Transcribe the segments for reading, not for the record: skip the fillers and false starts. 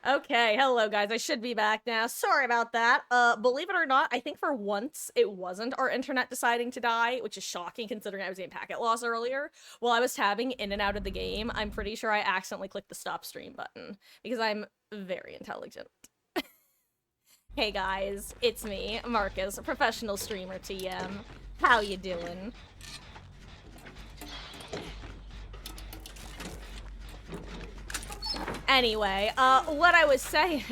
Okay, hello guys. I should be back now. Sorry about that. Believe it or not, I think for once it wasn't our internet deciding to die, which is shocking considering I was getting packet loss earlier. While I was tabbing in and out of the game, I'm pretty sure I accidentally clicked the stop stream button because I'm very intelligent. Hey guys, it's me, Marcus, a professional streamer TM. How you doing? Anyway, what I was saying.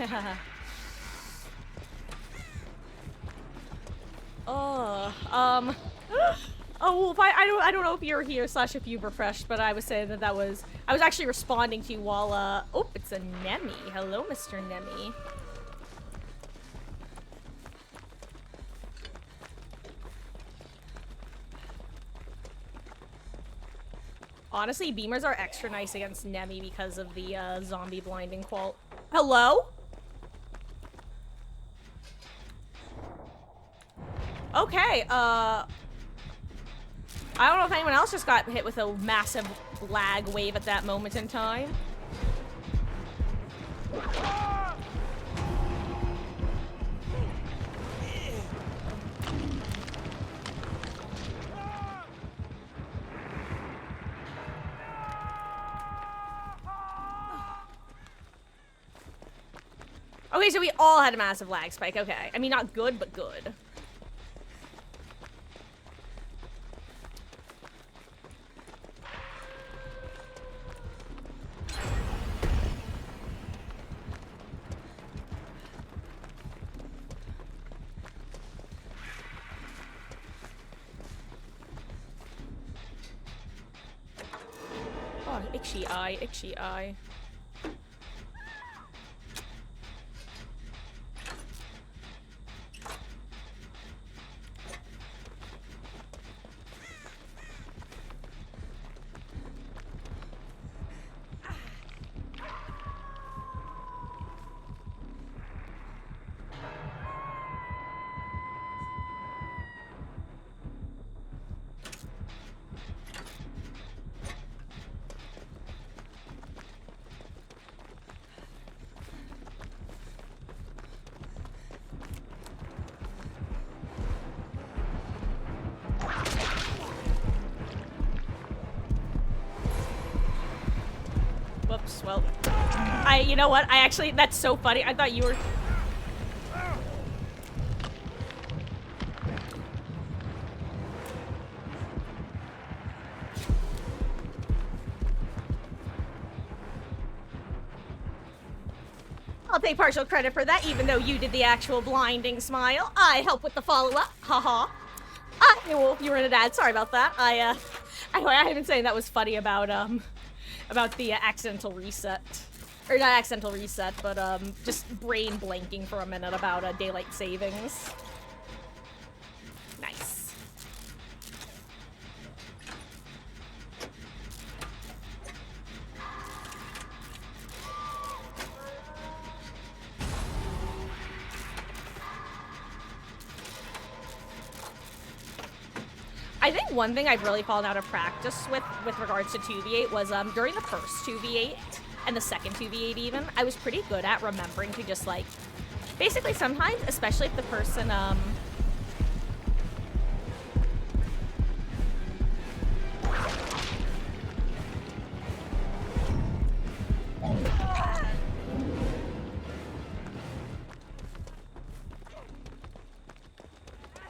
Oh, oh, Wolf, I don't know if you're here slash if you've refreshed, but I was saying that I was actually responding to you while, oh, it's a Nemi. Hello, Mr. Nemi. Honestly, beamers are extra nice against Nemi because of the, zombie blinding qual. Hello? Okay, I don't know if anyone else just got hit with a massive lag wave at that moment in time. Okay, so we all had a massive lag spike. Okay. I mean, not good, but good. Oh, itchy eye, itchy eye. Whoops, well, you know what? That's so funny. I thought you were... I'll take partial credit for that, even though you did the actual blinding smile. I help with the follow-up. Haha. Hey, Wolf, you were in an ad. Sorry about that. I've been saying that was funny about the accidental reset. Or not accidental reset, but, just brain blanking for a minute about, daylight savings. Nice. I think one thing I've really fallen out of practice with regards to 2v8 was, during the first 2v8, and the second 2v8 even, I was pretty good at remembering to just, like, basically sometimes, especially if the person,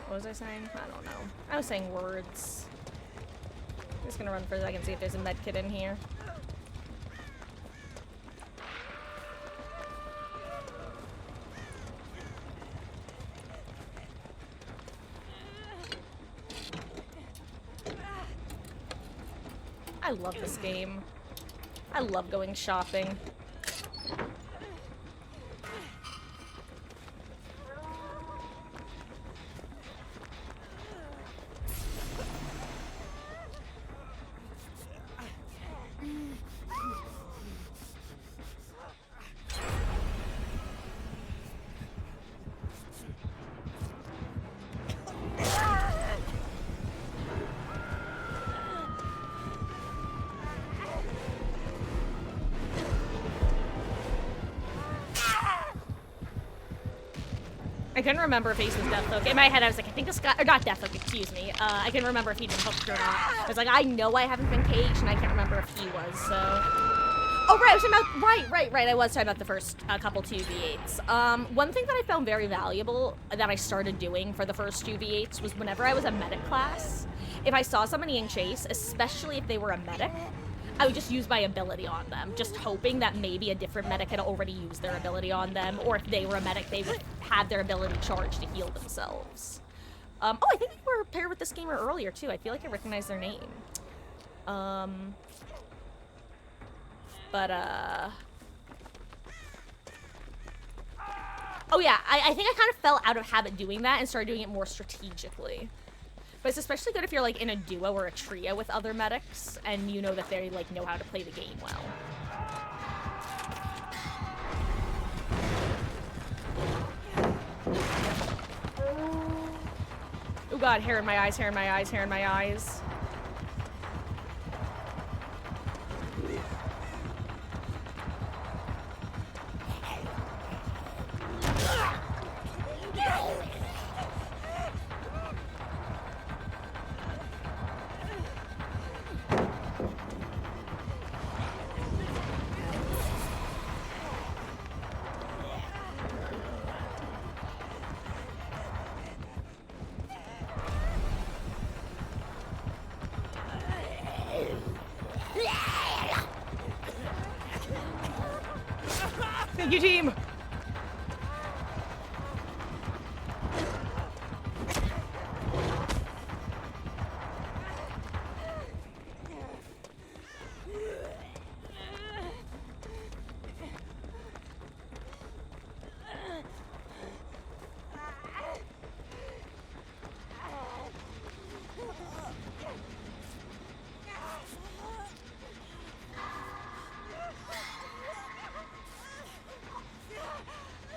what was I saying? I don't know. I was saying words. I'm just gonna run for a second and see if there's a medkit in here. I love this game. I love going shopping. I couldn't remember if Ace was Deathhook. In my head, I was like, I think this guy, or not Deathhook, excuse me. I couldn't remember if he'd been hooked or not. I was like, I know I haven't been caged, and I can't remember if he was, so. Oh, right, I was talking about, right, I was talking about the first couple 2v8s. One thing that I found very valuable that I started doing for the first 2v8s was whenever I was a medic class, if I saw somebody in chase, especially if they were a medic, I would just use my ability on them, just hoping that maybe a different medic had already used their ability on them, or if they were a medic, they would have their ability charged to heal themselves. Oh, I think we were paired with this gamer earlier, too. I feel like I recognize their name. Oh, yeah, I think I kind of fell out of habit doing that and started doing it more strategically. But it's especially good if you're, like, in a duo or a trio with other medics, and you know that they, like, know how to play the game well. Oh god, hair in my eyes, hair in my eyes, hair in my eyes. Thank you, team!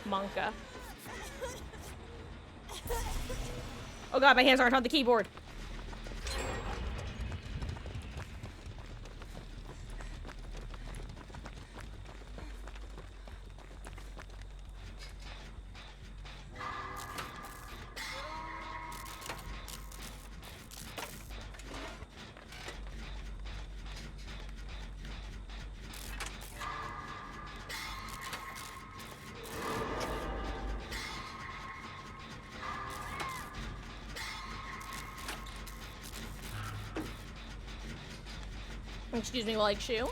Monka. Oh god, my hands aren't on the keyboard. Excuse me while I chew.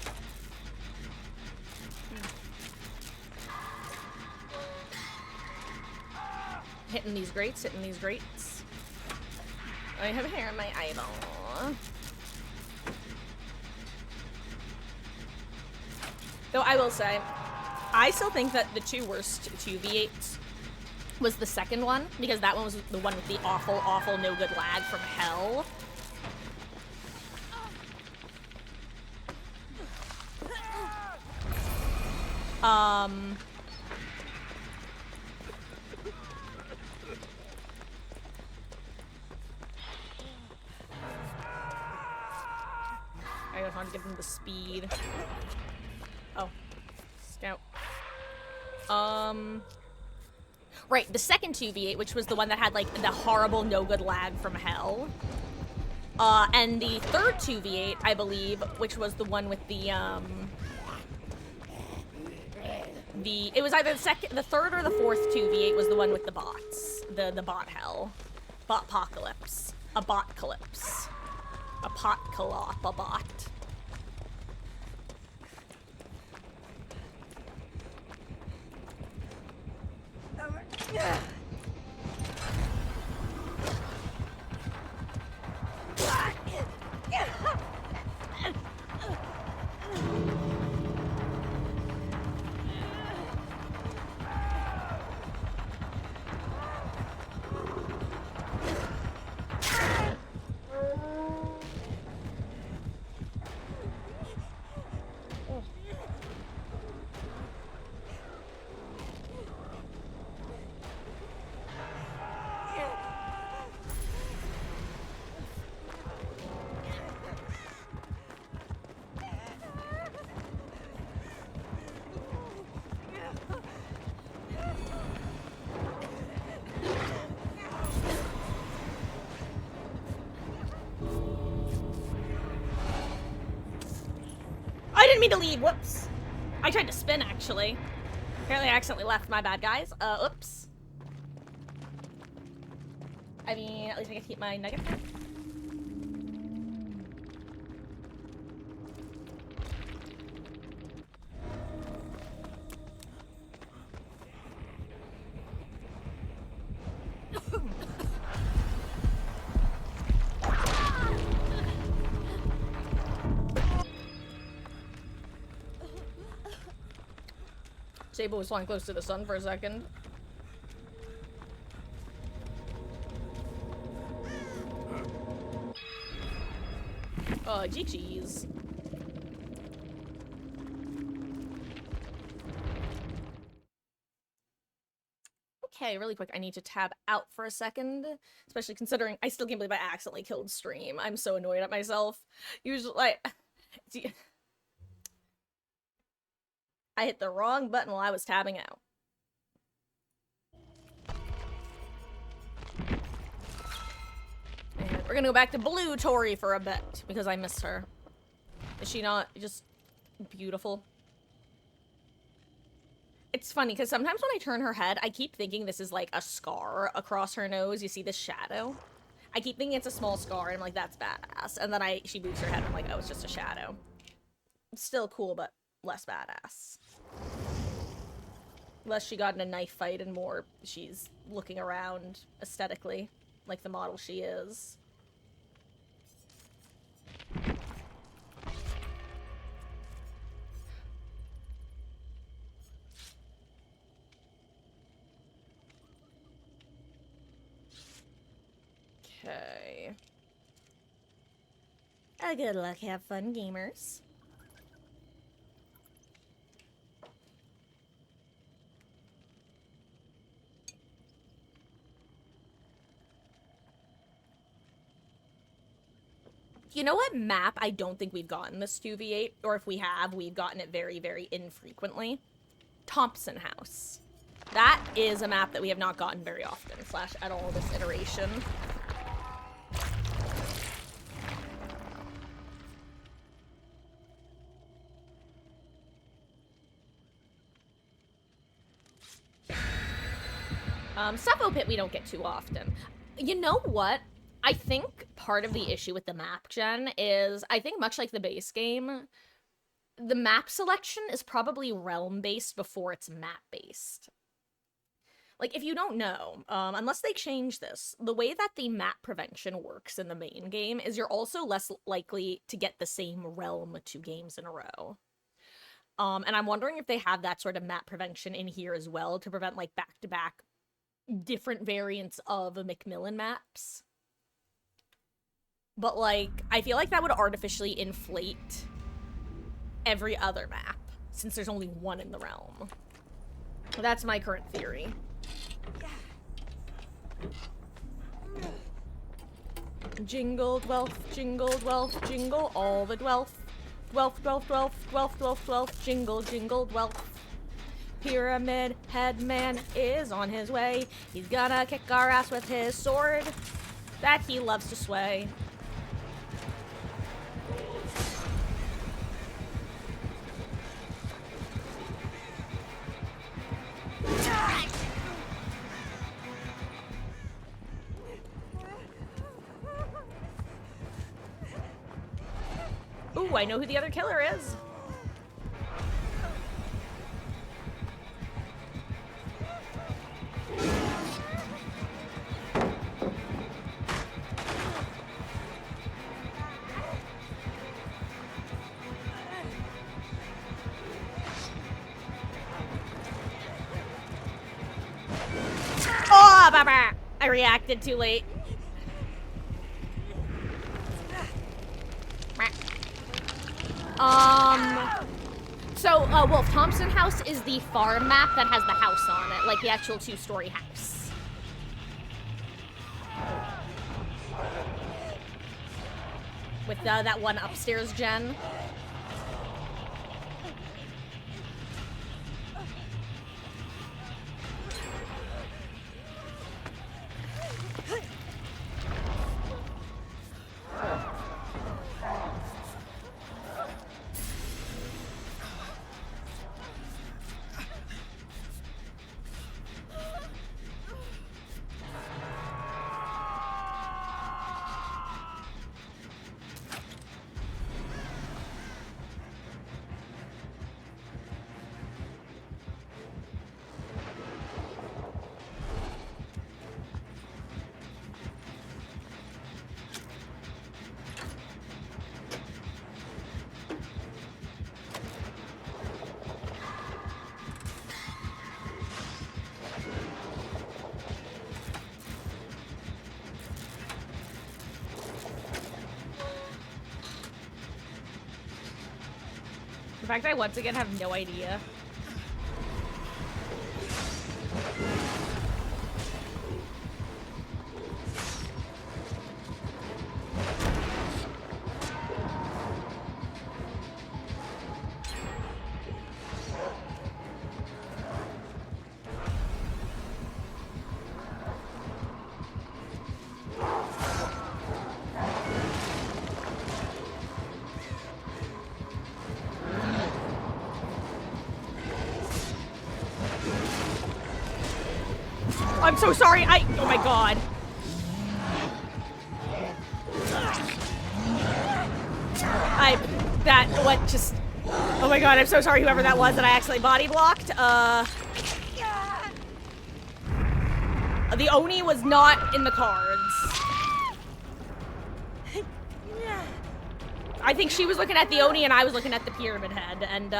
Hitting these grates, hitting these grates. I have hair in my eyeball. Though I will say, I still think that the two worst 2v8s was the second one, because that one was the one with the awful, awful no good lag from hell. I don't want to give them the speed. Oh. Scout. Right, the second 2v8, which was the one that had, like, the horrible no-good lag from hell. And the third 2v8, I believe, which was the one with the, it was either the third or the fourth 2v8 was the one with the bots. The bot hell. Botpocalypse. A botcalypse. A potcalop, a bot. Yeah. didn't mean to lead. Whoops. I tried to spin, actually. Apparently I accidentally left. My bad, guys. Oops. I mean, at least I get to keep my nugget. Sable was flying close to the sun for a second. GG's. Okay, really quick, I need to tab out for a second, especially considering I still can't believe I accidentally killed stream. I'm so annoyed at myself. Usually, like, I hit the wrong button while I was tabbing out. And we're gonna go back to Blue Tori for a bit, because I miss her. Is she not just beautiful? It's funny, because sometimes when I turn her head, I keep thinking this is like a scar across her nose. You see the shadow? I keep thinking it's a small scar, and I'm like, that's badass. And then she moves her head, and I'm like, oh, it's just a shadow. It's still cool, but less badass. Less she got in a knife fight, and more she's looking around aesthetically, like the model she is. Okay. Good luck, have fun, gamers. You know what map I don't think we've gotten this 2v8? Or if we have, we've gotten it very, very infrequently. Thompson House. That is a map that we have not gotten very often, / at all this iteration. Seppo Pit we don't get too often. You know what? I think part of the issue with the map gen is, I think much like the base game, the map selection is probably realm-based before it's map-based. Like, if you don't know, unless they change this, the way that the map prevention works in the main game is you're also less likely to get the same realm 2 games in a row. And I'm wondering if they have that sort of map prevention in here as well to prevent, like, back-to-back different variants of Macmillan maps. But, like, I feel like that would artificially inflate every other map, since there's only one in the realm. That's my current theory. Jingle, Dwelf, jingle, Dwelf, jingle all the Dwelf. Dwelf, Dwelf, Dwelf, Dwelf, Dwelf, Dwelf, jingle, jingle, Dwelf. Pyramid Head Man is on his way. He's gonna kick our ass with his sword that he loves to sway. Ooh, I know who the other killer is. Oh, Baba! I reacted too late. So, Wolf Thompson House is the farm map that has the house on it, like the actual 2-story house. With that one upstairs gen. In fact, I once again have no idea. I'm so sorry, oh my god. Oh my god, I'm so sorry whoever that was that I accidentally body blocked. The Oni was not in the cards. I think she was looking at the Oni and I was looking at the Pyramid Head, and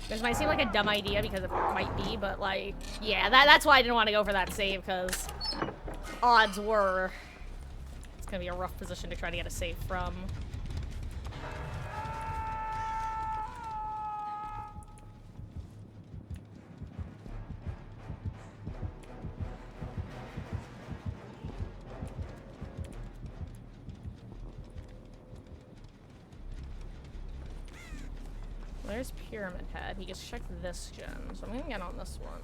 this might seem like a dumb idea because it might be, but like, yeah, that's why I didn't want to go for that save, because odds were it's gonna be a rough position to try to get a save from. There's Pyramid Head. He gets checked this gen, so I'm gonna get on this one.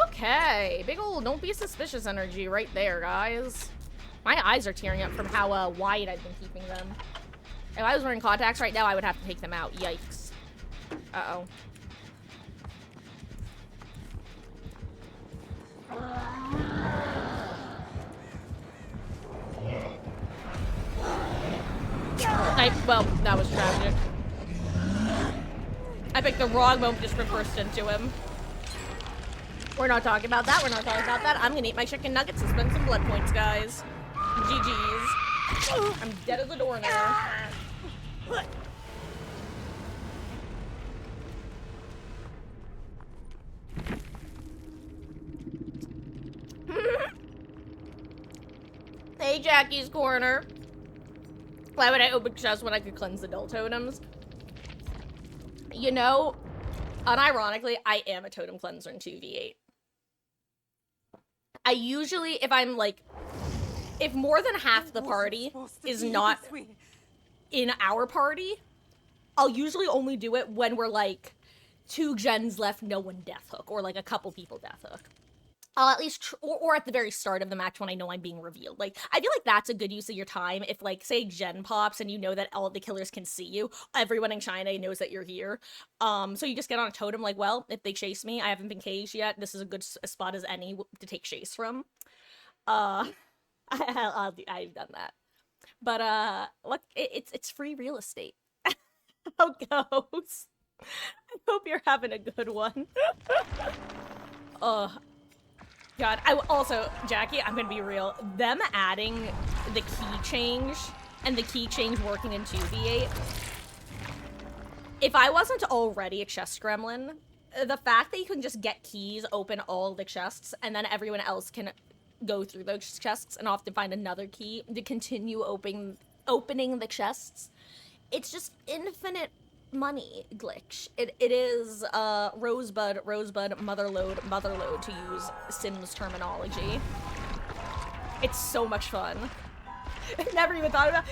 Okay, big ol' don't be suspicious energy right there, guys. My eyes are tearing up from how wide I've been keeping them. If I was wearing contacts right now, I would have to take them out. Yikes. Uh-oh. Well, that was tragic. I picked the wrong moment, just reversed into him. We're not talking about that, we're not talking about that. I'm gonna eat my chicken nuggets and spend some blood points, guys. GG's. I'm dead as a door now. Hey, Jackie's Corner. Why would I open chests when I could cleanse the dull totems? You know, unironically, I am a totem cleanser in 2v8. I usually, if more than half the party is not in our party, I'll usually only do it when we're like 2 gens left, no one death hook, or like a couple people death hook. I'll at least, or at the very start of the match when I know I'm being revealed. Like, I feel like that's a good use of your time. If, like, say, Gen pops and you know that all of the killers can see you, everyone in China knows that you're here. So you just get on a totem, like, well, if they chase me, I haven't been caged yet, this is a good spot as any to take chase from. I've done that. But, look, it's free real estate. How goes? I hope you're having a good one. God, also, Jackie, I'm gonna be real. Them adding the key change and the key change working in 2v8. If I wasn't already a chest gremlin, the fact that you can just get keys, open all the chests, and then everyone else can go through those chests and often find another key to continue opening the chests, it's just infinite money glitch. It is rosebud, motherload to use Sims terminology. It's so much fun. I never even thought about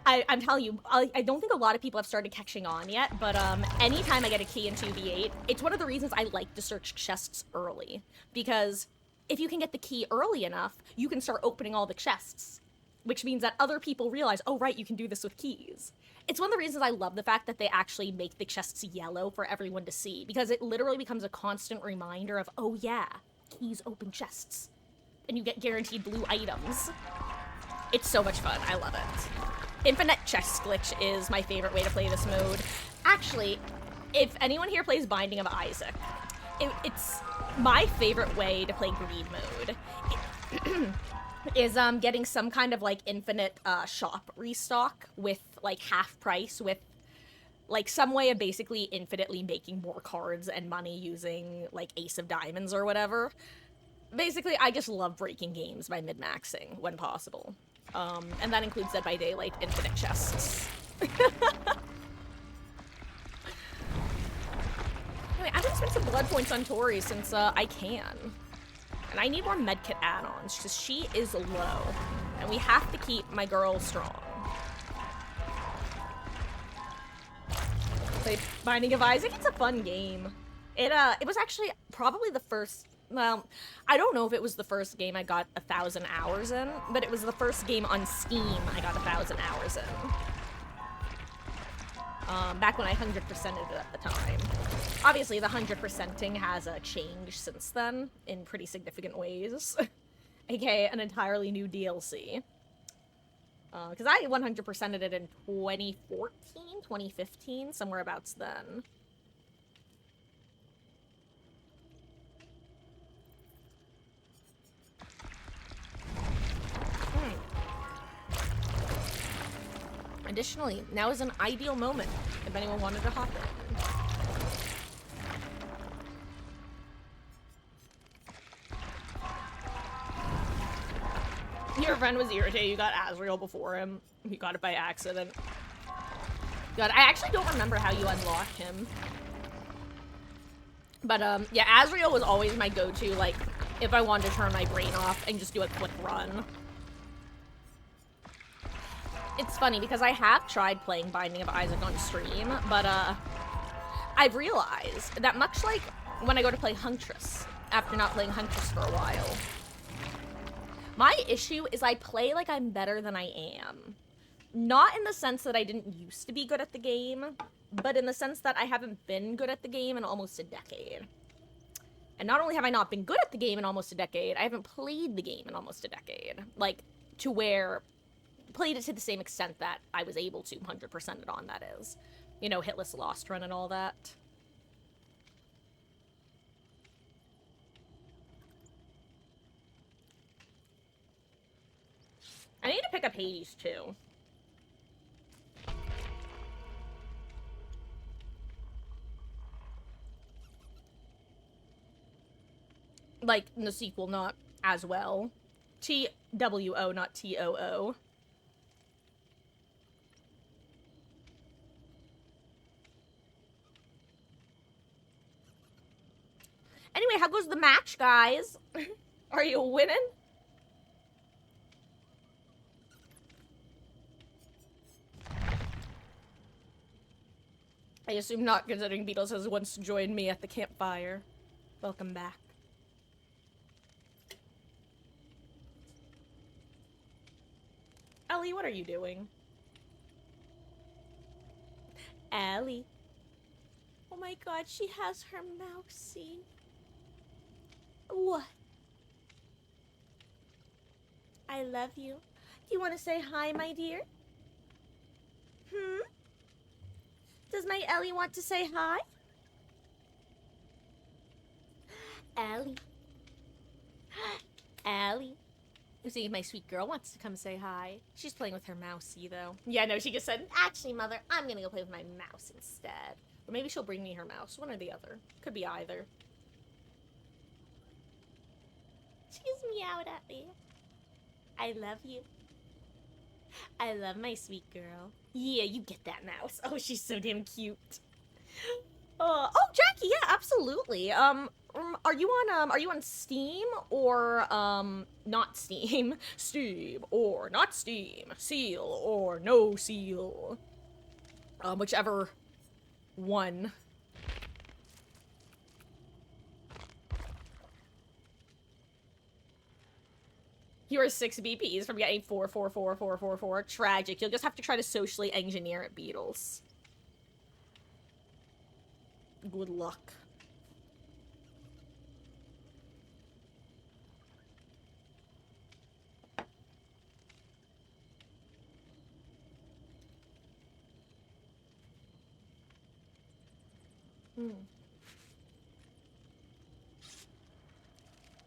I'm telling you, I don't think a lot of people have started catching on yet, but anytime I get a key in 2v8, it's one of the reasons I like to search chests early, because if you can get the key early enough, you can start opening all the chests. which means that other people realize, oh, right, you can do this with keys. It's one of the reasons I love the fact that they actually make the chests yellow for everyone to see, because it literally becomes a constant reminder of, oh yeah, keys open chests. And you get guaranteed blue items. It's so much fun. I love it. Infinite chest glitch is my favorite way to play this mode. Actually, if anyone here plays Binding of Isaac, it's my favorite way to play greed mode. Is getting some kind of like infinite shop restock with like half price, with like some way of basically infinitely making more cards and money using like Ace of Diamonds or whatever. Basically, I just love breaking games by min-maxing when possible. And that includes Dead by Daylight infinite chests. Anyway, I'm gonna spend some blood points on Tori since I can. And I need more medkit add-ons, because she is low. And we have to keep my girl strong. Play Binding of Isaac, it's a fun game. It was actually probably the first, well, I don't know if it was the first game I got 1,000 hours in, but it was the first game on Steam I got 1,000 hours in. Back when I 100%ed it at the time. Obviously, the 100%ing has changed since then in pretty significant ways. AKA an entirely new DLC. Because I 100%ed it in 2014, 2015, somewhere abouts then. Additionally, now is an ideal moment if anyone wanted to hop in. Your friend was irritated you got Asriel before him. You got it by accident. God, I actually don't remember how you unlocked him. But, yeah, Asriel was always my go-to, like, if I wanted to turn my brain off and just do a quick run. It's funny, because I have tried playing Binding of Isaac on stream, but, I've realized that much like when I go to play Huntress, after not playing Huntress for a while, my issue is I play like I'm better than I am. Not in the sense that I didn't used to be good at the game, but in the sense that I haven't been good at the game in almost a decade. And not only have I not been good at the game in almost a decade, I haven't played the game in almost a decade. Like, to where... played it to the same extent that I was able to 100% it on, that is. You know, hitless Lost Run and all that. I need to pick up Hades, too. Like, in the sequel, not as well. T-W-O, not T-O-O. Anyway, how goes the match, guys? Are you winning? I assume not, considering Beatles has once joined me at the campfire. Welcome back. Ellie, what are you doing? Ellie. Oh my god, she has her mousey. What? I love you. Do you want to say hi, my dear? Does my Ellie want to say hi? Ellie. Ellie. See if my sweet girl wants to come say hi. She's playing with her mousey, though. Yeah, no, she just said, actually, Mother, I'm gonna go play with my mouse instead. Or maybe she'll bring me her mouse. One or the other. Could be either. She's meowed at me. I love you. I love my sweet girl. Yeah, you get that mouse. Oh, she's so damn cute. Oh, Jackie, yeah, absolutely. Are you on Steam or, not Steam? Steam or not Steam. Seal or no seal. Whichever one. You are 6 BPs from getting 4, 4, 4, 4, 4, 4. Tragic. You'll just have to try to socially engineer it, Beetles. Good luck.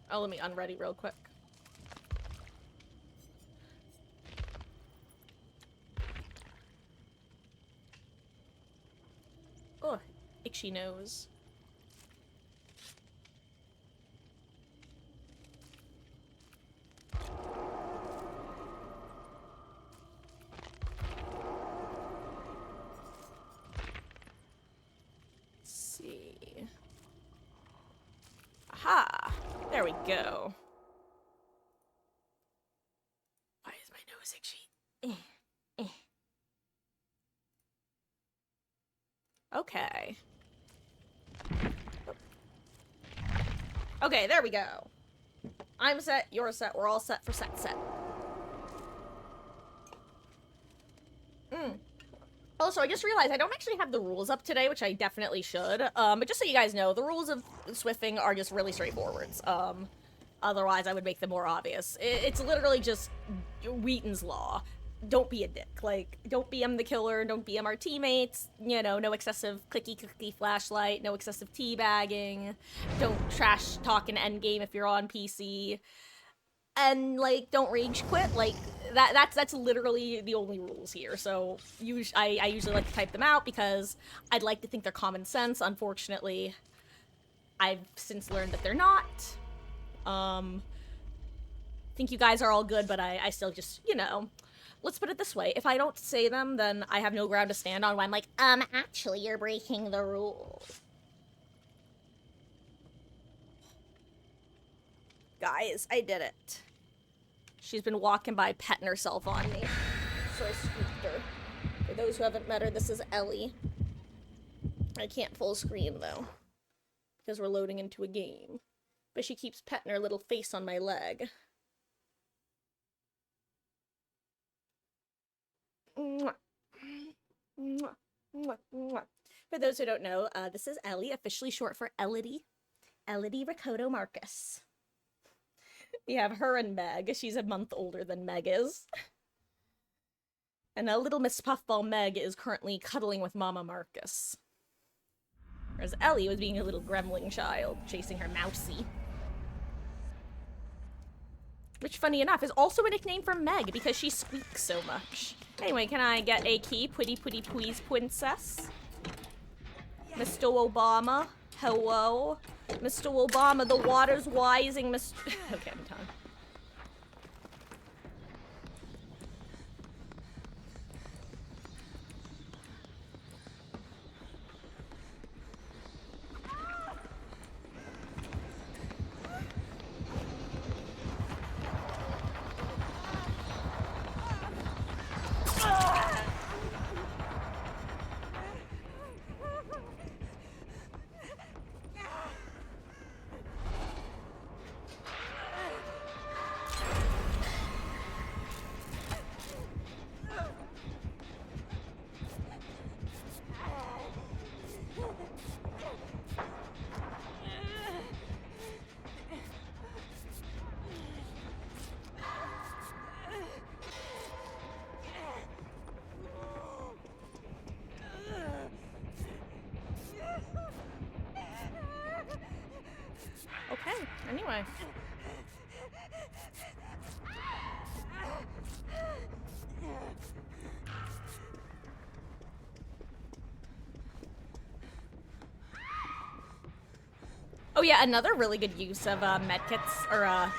Oh, let me unready real quick. Oh, itchy nose. Let's see. Aha! There we go. Why is my nose itchy? Okay. Okay, there we go. I'm set, you're set, we're all set for set. Also, I just realized I don't actually have the rules up today, which I definitely should. But just so you guys know, the rules of Swifting are just really straightforward. Otherwise I would make them more obvious. It's literally just Wheaton's Law. Don't be a dick. Like, don't BM the killer, don't BM our teammates, you know, no excessive clicky flashlight, no excessive teabagging, don't trash talk in endgame if you're on PC, and, like, don't rage quit. Like, that's literally the only rules here. So, I usually like to type them out because I'd like to think they're common sense. Unfortunately, I've since learned that they're not. Think you guys are all good, but I still just, you know... Let's put it this way, if I don't say them, then I have no ground to stand on when I'm like, actually, you're breaking the rules. Guys, I did it. She's been walking by petting herself on me, so I scooped her. For those who haven't met her, this is Ellie. I can't full screen, though, because we're loading into a game. But she keeps petting her little face on my leg. For those who don't know, this is Ellie, officially short for Elodie. Elodie Ricoto Marcus. We have her and Meg. She's a month older than Meg is. And little Miss Puffball Meg is currently cuddling with Mama Marcus. Whereas Ellie was being a little gremlin child, chasing her mousey. Which, funny enough, is also a nickname for Meg because she squeaks so much. Anyway, can I get a key? Pretty please, princess. Mr. Obama. Hello. Mr. Obama, the water's rising, Mr. Okay, I'm done. Okay, anyway. Oh yeah, another really good use of medkits, or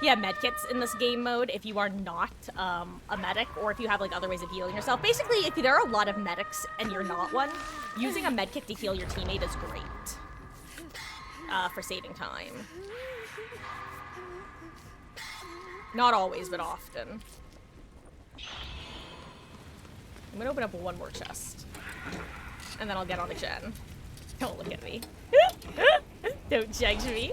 medkits in this game mode if you are not a medic, or if you have like other ways of healing yourself. Basically, if there are a lot of medics and you're not one, using a medkit to heal your teammate is great. For saving time. Not always, but often. I'm gonna open up one more chest. And then I'll get on the gen. Don't look at me. Don't judge me.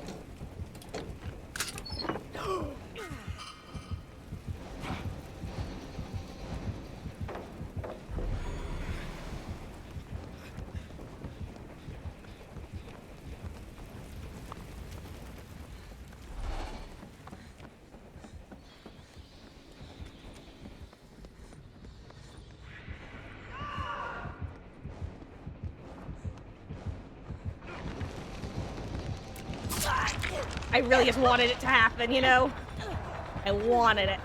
I really just wanted it to happen, you know? I wanted it.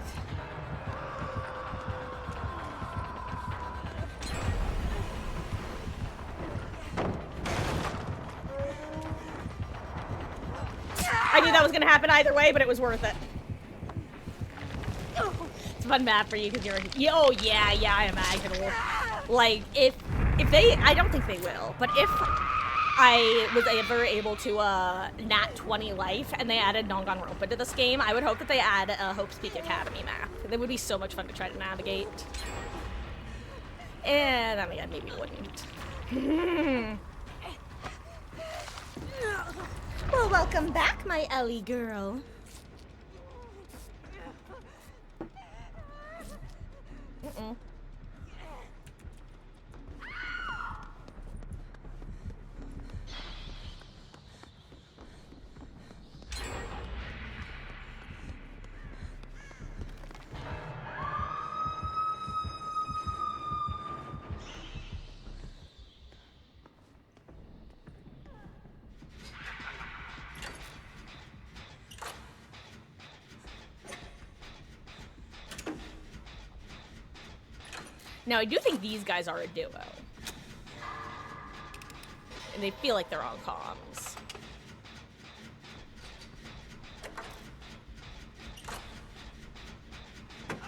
I knew that was gonna happen either way, but it was worth it. It's a fun map for you because you're. Oh yeah, I imagine. Like if they, I don't think they will, but if I was ever able to nat 20 life and they added Danganronpa to this game, I would hope that they add a Hope's Peak Academy map. That would be so much fun to try to navigate. And then again, maybe it wouldn't. Well, welcome back, my Ellie girl. Now, I do think these guys are a duo. And they feel like they're on comms.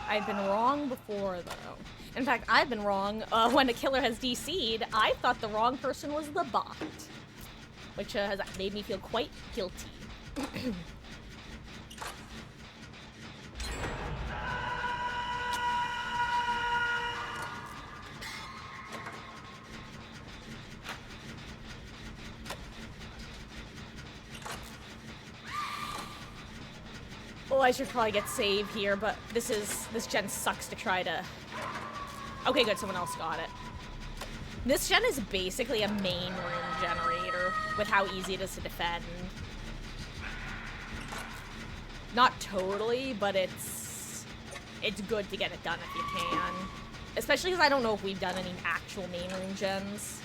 I've been wrong before, though. In fact, I've been wrong when a killer has DC'd. I thought the wrong person was the bot. Which has made me feel quite guilty. Oh, I should probably get save here, but this gen sucks to try to... Okay, good, someone else got it. This gen is basically a main room generator with how easy it is to defend. Not totally, but it's good to get it done if you can. Especially because I don't know if we've done any actual main room gens.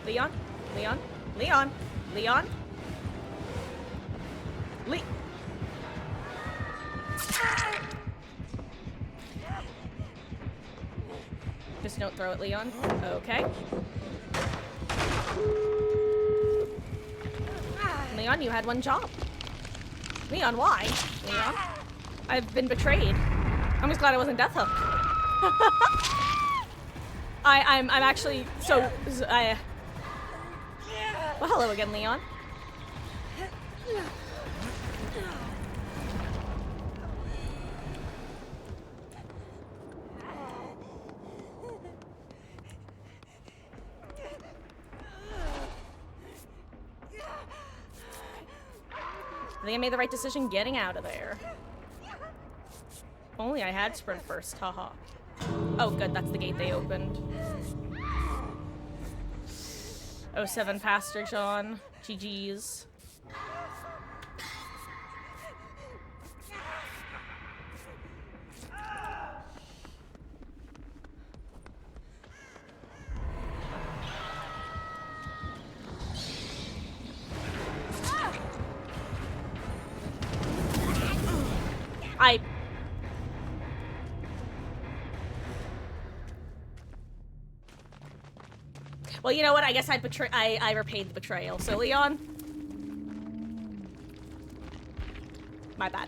Leon? Leon? Leon? Leon? Just don't throw it, Leon. Okay. Leon, you had one job. Leon, why? Leon? I've been betrayed. I'm just glad I wasn't Death Hook. I'm actually so well, hello again, Leon. I think I made the right decision getting out of there. If only I had sprint first, haha. Oh good, that's the gate they opened. 07 Pastor John. GG's. Well, you know what? I guess I repaid the betrayal. So, Leon, my bad.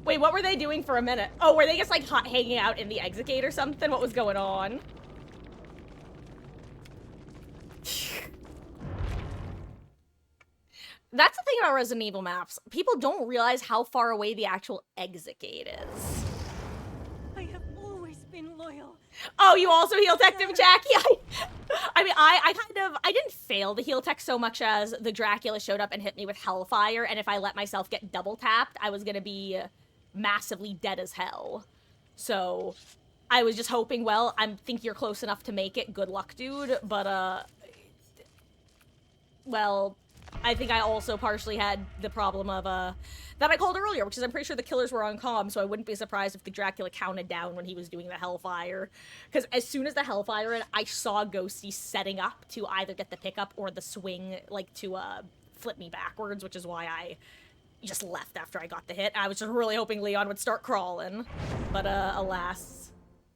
Wait, what were they doing for a minute? Oh, were they just like hanging out in the exit gate or something? What was going on? That's the thing about Resident Evil maps. People don't realize how far away the actual exit gate is. I have Oh, you also heal teched him, Jackie? I mean, I didn't fail the heal tech so much as the Dracula showed up and hit me with Hellfire, and if I let myself get double tapped, I was gonna be massively dead as hell. So, I was just hoping, well, I think you're close enough to make it. Good luck, dude. But, well, I think I also partially had the problem of, that I called earlier, which is I'm pretty sure the killers were on comm, so I wouldn't be surprised if the Dracula counted down when he was doing the Hellfire. Because as soon as the Hellfire hit, I saw Ghosty setting up to either get the pickup or the swing, like, to, flip me backwards, which is why I just left after I got the hit. I was just really hoping Leon would start crawling. But, alas.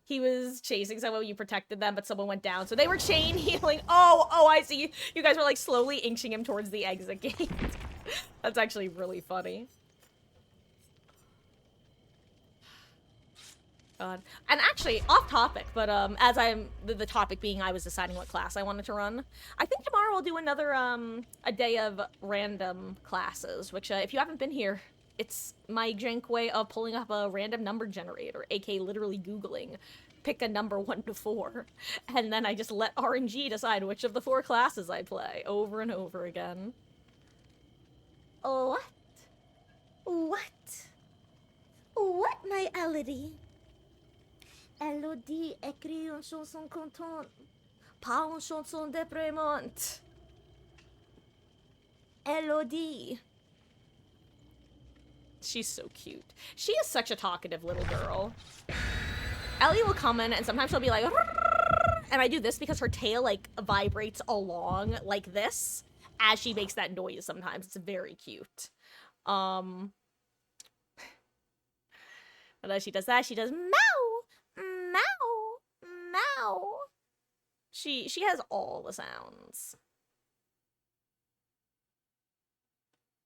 He was chasing someone, you protected them, but someone went down, so they were chain healing. Oh, I see. You guys were, like, slowly inching him towards the exit gate. That's actually really funny. God. And actually, off topic, but as I'm the topic being I was deciding what class I wanted to run. I think tomorrow I'll do another a day of random classes, which if you haven't been here, it's my jank way of pulling up a random number generator, aka literally Googling, pick a number 1 to 4, and then I just let RNG decide which of the 4 classes I play over and over again. What? What? What, my Elodie? Elodie écrit une chanson contente, pas une chanson déprimante. Elodie. She's so cute. She is such a talkative little girl. Ellie will come in and sometimes she'll be like, and I do this because her tail like vibrates along like this as she makes that noise sometimes. It's very cute. But as she does that, she does meow, meow, meow. She has all the sounds.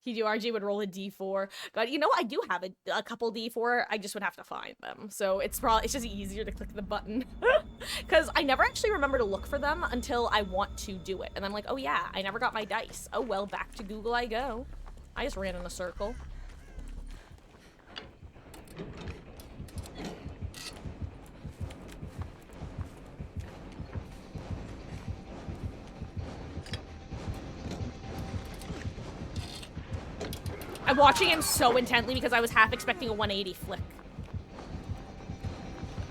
RG would roll a d4. God, you know, I do have a couple d4. I just would have to find them. So it's just easier to click the button. Because I never actually remember to look for them until I want to do it. And I'm like, oh yeah, I never got my dice. Oh well, back to Google I go. I just ran in a circle. I'm watching him so intently because I was half expecting a 180 flick.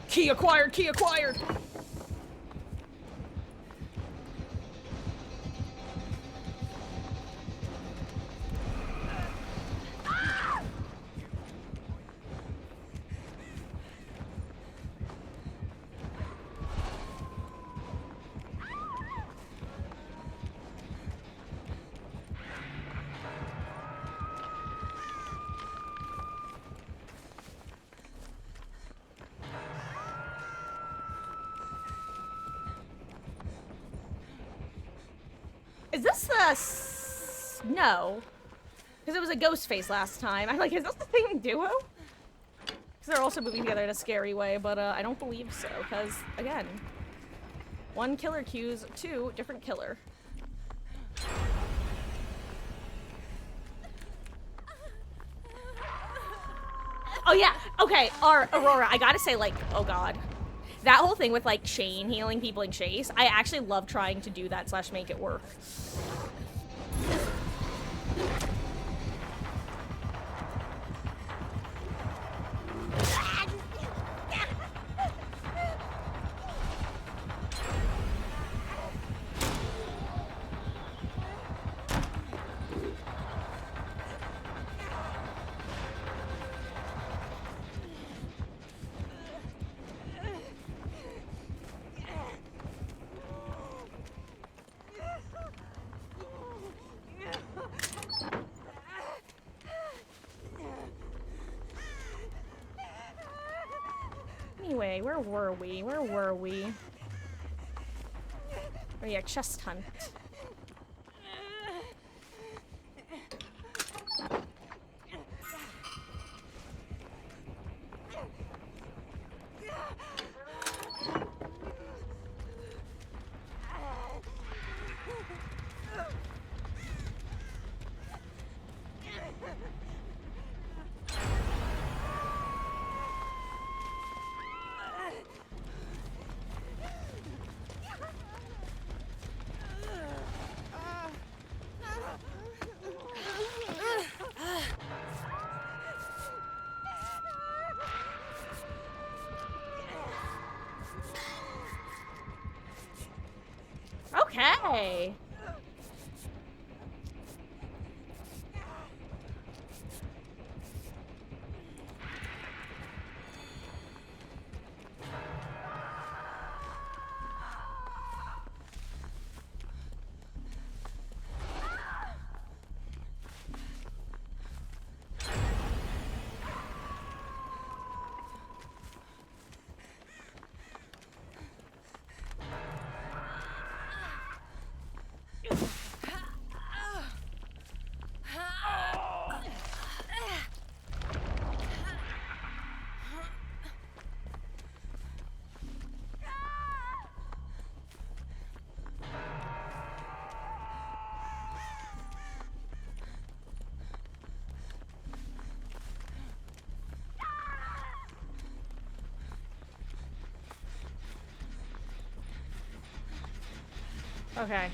Key acquired, key acquired! Is this the... No. Because it was a ghost face last time. I'm like, is this the same duo? Because they're also moving together in a scary way, but I don't believe so. Because, again, 1 killer cues, 2 different killer. Oh yeah, okay, Aurora, I gotta say, like, oh god. That whole thing with, like, chain healing people in Chase, I actually love trying to do that / make it work. Anyway, where were we? Oh yeah, chest hunt. Okay. Okay.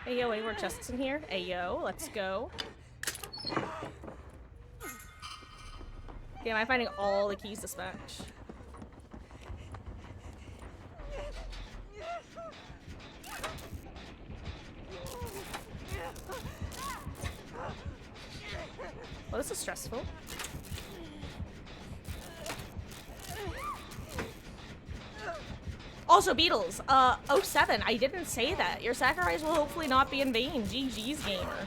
Hey, yo, any more chests in here? Hey, yo, let's go. Damn, I'm finding all the keys to Smash. Well, this is stressful. Also, Beatles, 07, I didn't say that. Your sacrifice will hopefully not be in vain. GG's, gamer.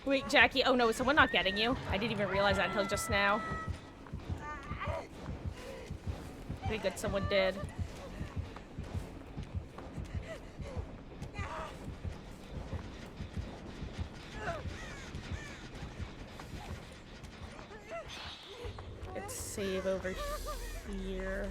Wait, Jackie. Oh no, is someone not getting you? I didn't even realize that until just now. Pretty good, someone did. Let's save over here.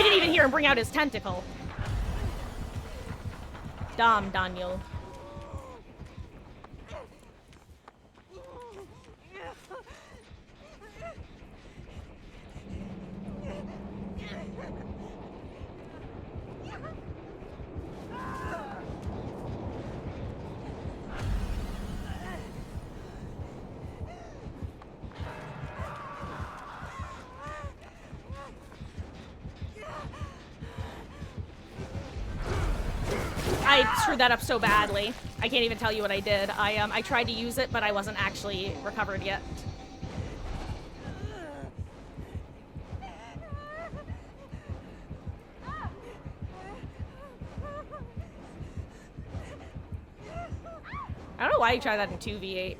didn't even hear him bring out his tentacle. Damn, Daniel. I screwed that up so badly. I can't even tell you what I did. I tried to use it, but I wasn't actually recovered yet. I don't know why you tried that in 2v8.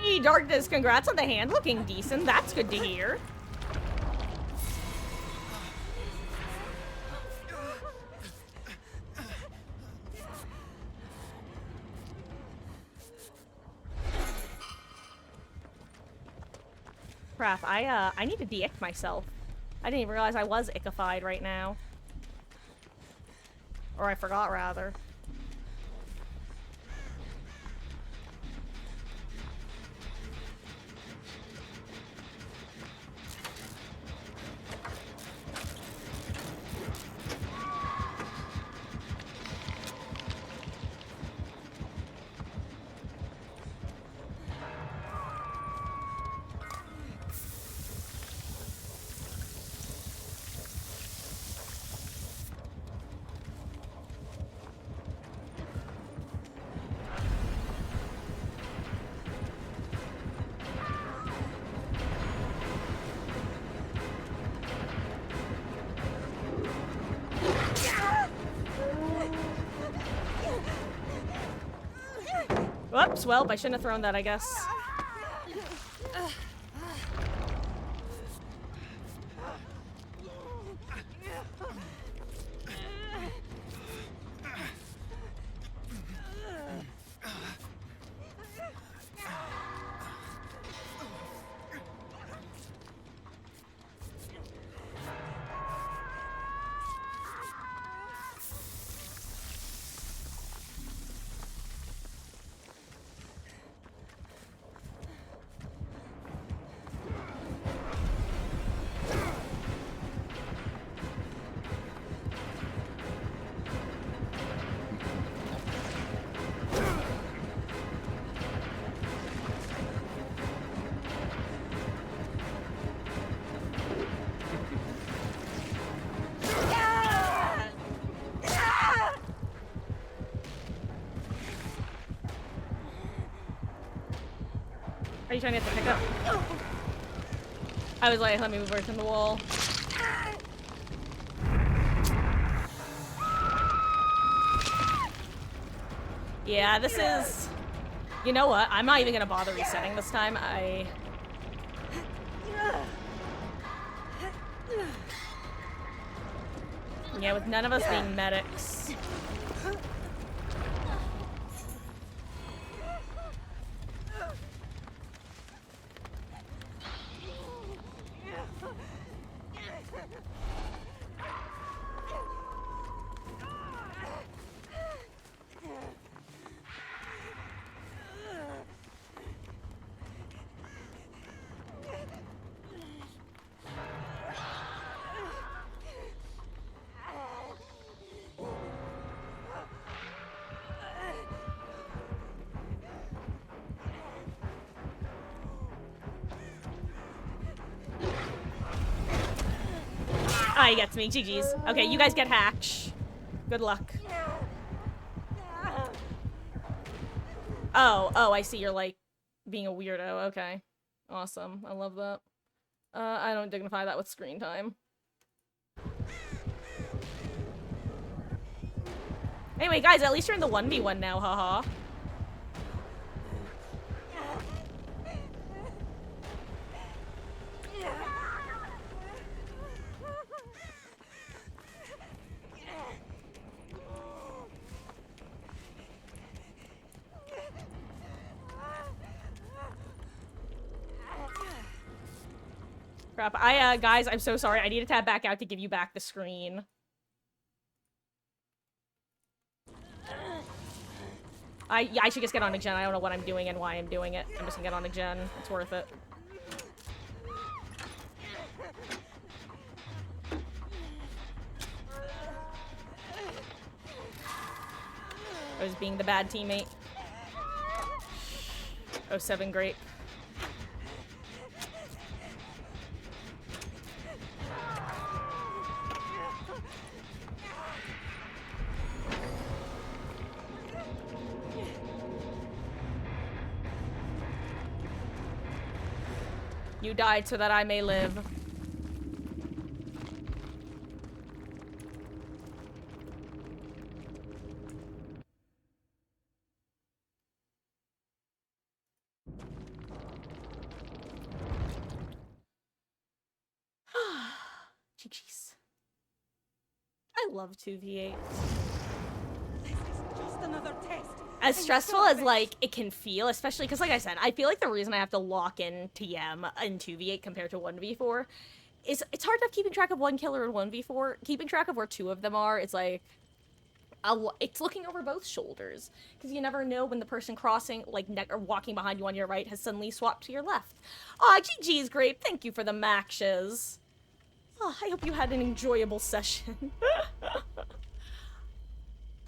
Hey, Darkness, congrats on the hand looking decent. That's good to hear. Crap, I need to de-ick myself. I didn't even realize I was ickified right now. Or I forgot, rather. Whoops, well, I shouldn't have thrown that, I guess. Are you trying to get the pickup? I was like, let me move away from the wall. Yeah, this is... You know what? I'm not even gonna bother resetting this time. Yeah, with none of us being medics. Ah, he gets me. GG's. Okay, you guys get Hatch. Good luck. Oh, I see. You're like being a weirdo. Okay. Awesome. I love that. I don't dignify that with screen time. Anyway, guys, at least you're in the 1v1 now, haha. Crap. Guys, I'm so sorry. I need to tab back out to give you back the screen. I should just get on a gen. I don't know what I'm doing and why I'm doing it. I'm just gonna get on a gen. It's worth it. I was being the bad teammate. 07 great. You died so that I may live. GG's. I love 2v8. This is just another test. As stressful as, like, it can feel, especially because, like I said, I feel like the reason I have to lock in TM in 2v8 compared to 1v4 is it's hard enough keeping track of one killer in 1v4. Keeping track of where two of them are, it's like, it's looking over both shoulders. Because you never know when the person crossing, like, or walking behind you on your right has suddenly swapped to your left. Aw, GG's great. Thank you for the matches. Oh, I hope you had an enjoyable session.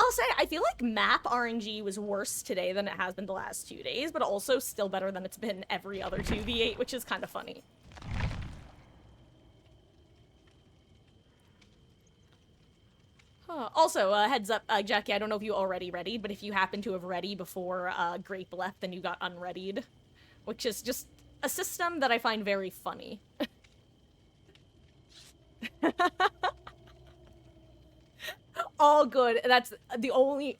I'll say, I feel like map RNG was worse today than it has been the last 2 days, but also still better than it's been every other 2v8, which is kind of funny. Also, heads up, Jackie, I don't know if you already readied, but if you happen to have ready before Grape left, then you got unreadied, which is just a system that I find very funny. All good. That's the only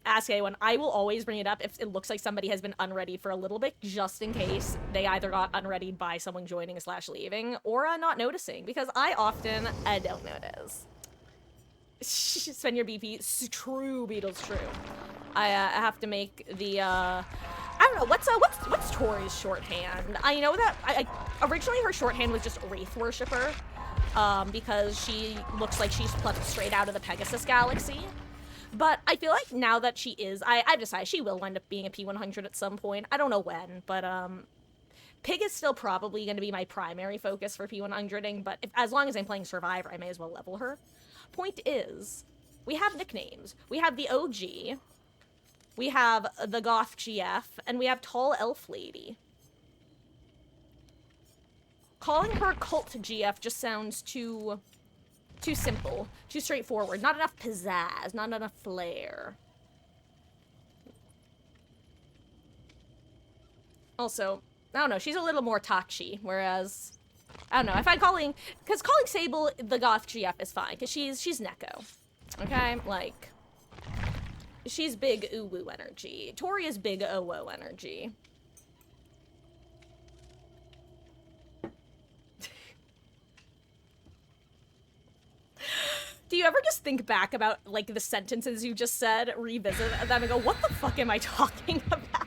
ask anyone. I will always bring it up if it looks like somebody has been unready for a little bit, just in case they either got unreadied by someone joining / leaving or not noticing, because I often don't notice. Spend your BP. True, Beatles. True. I have to make the I don't know what's Tori's shorthand. I know that originally her shorthand was just Wraith Worshipper. Because she looks like she's plucked straight out of the Pegasus Galaxy. But I feel like now that she is, I've decided she will end up being a P100 at some point. I don't know when, but Pig is still probably going to be my primary focus for P100ing, but as long as I'm playing Survivor, I may as well level her. Point is, we have nicknames. We have the OG, we have the Goth GF, and we have Tall Elf Lady. Calling her Cult GF just sounds too simple, too straightforward. Not enough pizzazz, not enough flair. Also, I don't know, she's a little more Takshi, whereas, I don't know, if I'm calling Sable the Goth GF is fine, because she's Neko. Okay? Like, she's big uwu energy. Tori is big owo energy. Do you ever just think back about, like, the sentences you just said, revisit them, and go, what the fuck am I talking about?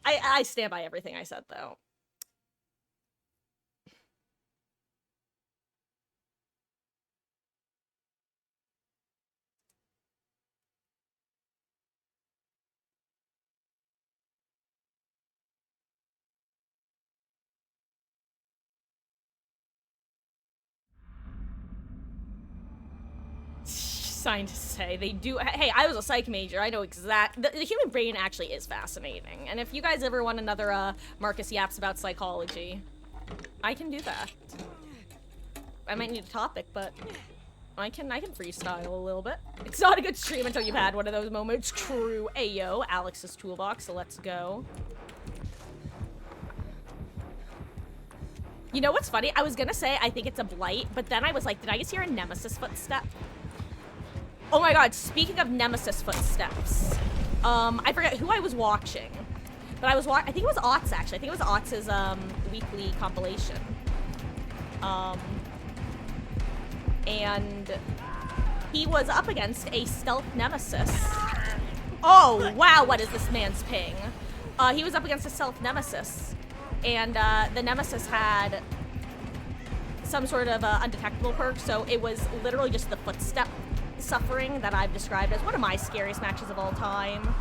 I stand by everything I said, though. Scientists say they do. Hey, I was a psych major. I know the human brain actually is fascinating. And if you guys ever want another Marcus Yaps about psychology, I can do that. I might need a topic, but I can freestyle a little bit. It's not a good stream until you've had one of those moments. True. Ayo, Alex's toolbox. So let's go. You know what's funny? I was gonna say I think it's a blight, but then I was like, did I just hear a Nemesis footstep? Oh my god, speaking of Nemesis footsteps, I forget who I was watching, but I think it was Otz, actually. I think it was Otz's, weekly compilation. And he was up against a stealth Nemesis. Oh, wow, what is this man's ping? He was up against a stealth nemesis, and the nemesis had some sort of undetectable perk, so it was literally just the footstep suffering that I've described as one of my scariest matches of all time.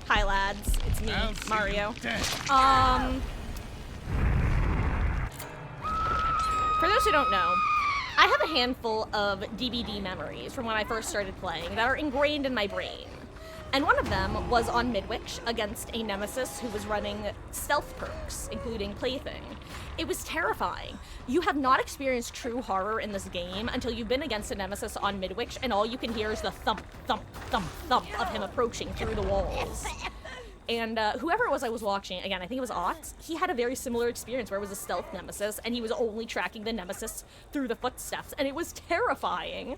Hi lads, it's me, Mario. For those who don't know, I have a handful of DBD memories from when I first started playing that are ingrained in my brain. And one of them was on Midwich against a nemesis who was running stealth perks, including Plaything. It was terrifying. You have not experienced true horror in this game until you've been against a nemesis on Midwich, and all you can hear is the thump, thump, thump, thump of him approaching through the walls. And whoever it was I was watching, again, I think it was Ott, he had a very similar experience where it was a stealth nemesis, and he was only tracking the nemesis through the footsteps, and it was terrifying.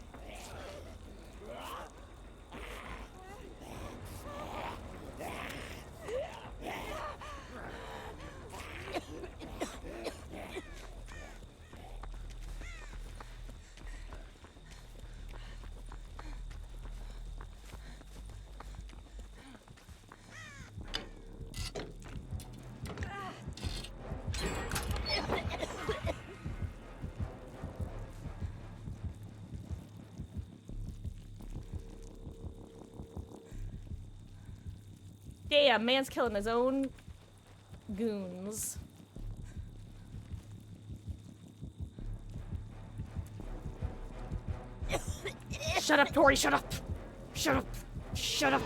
Damn, man's killing his own goons. Shut up, Tori, shut up! Shut up! Shut up!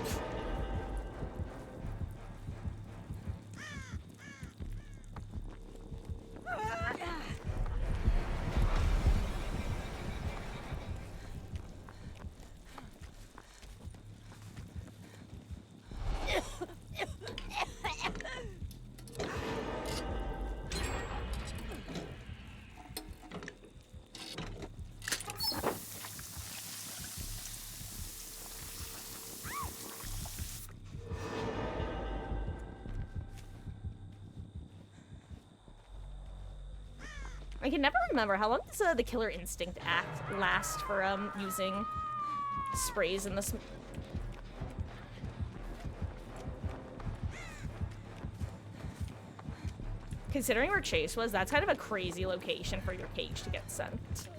I can never remember how long does the Killer Instinct act last for using sprays in this. Considering where Chase was, that's kind of a crazy location for your cage to get sent.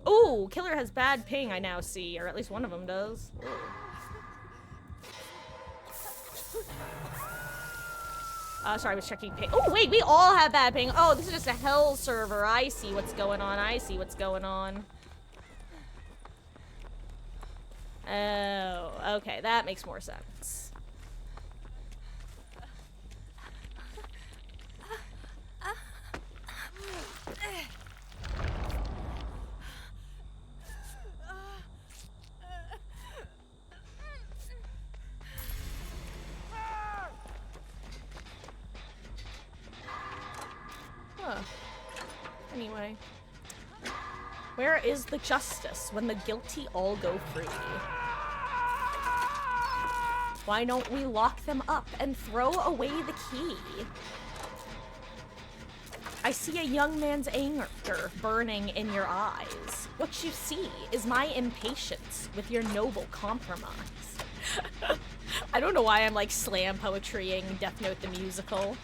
Ooh, Killer has bad ping, I now see, or at least one of them does. Sorry, I was checking ping. Oh, wait, we all have bad ping. Oh, this is just a hell server. I see what's going on. I see what's going on. Oh, okay, that makes more sense. Anyway. Where is the justice when the guilty all go free? Why don't we lock them up and throw away the key? I see a young man's anger burning in your eyes. What you see is my impatience with your noble compromise. I don't know why I'm like slam poetrying Death Note the musical.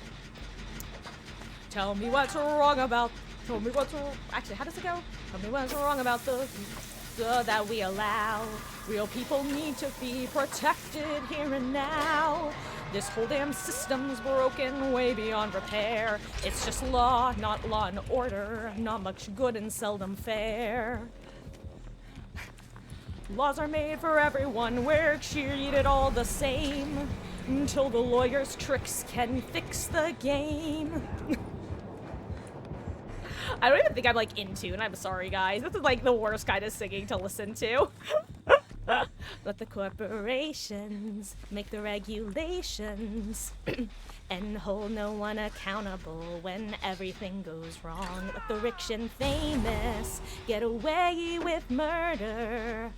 Tell me what's wrong about. Tell me what's wrong. Actually, how does it go? Tell me what's wrong about the that we allow. Real people need to be protected here and now. This whole damn system's broken way beyond repair. It's just law, not law and order. Not much good and seldom fair. Laws are made for everyone. We're treated all the same. Until the lawyer's tricks can fix the game. I don't even think I'm like in tune. I'm sorry, guys. This is like the worst kind of singing to listen to. Let the corporations make the regulations and hold no one accountable when everything goes wrong. Let the rich and famous get away with murder.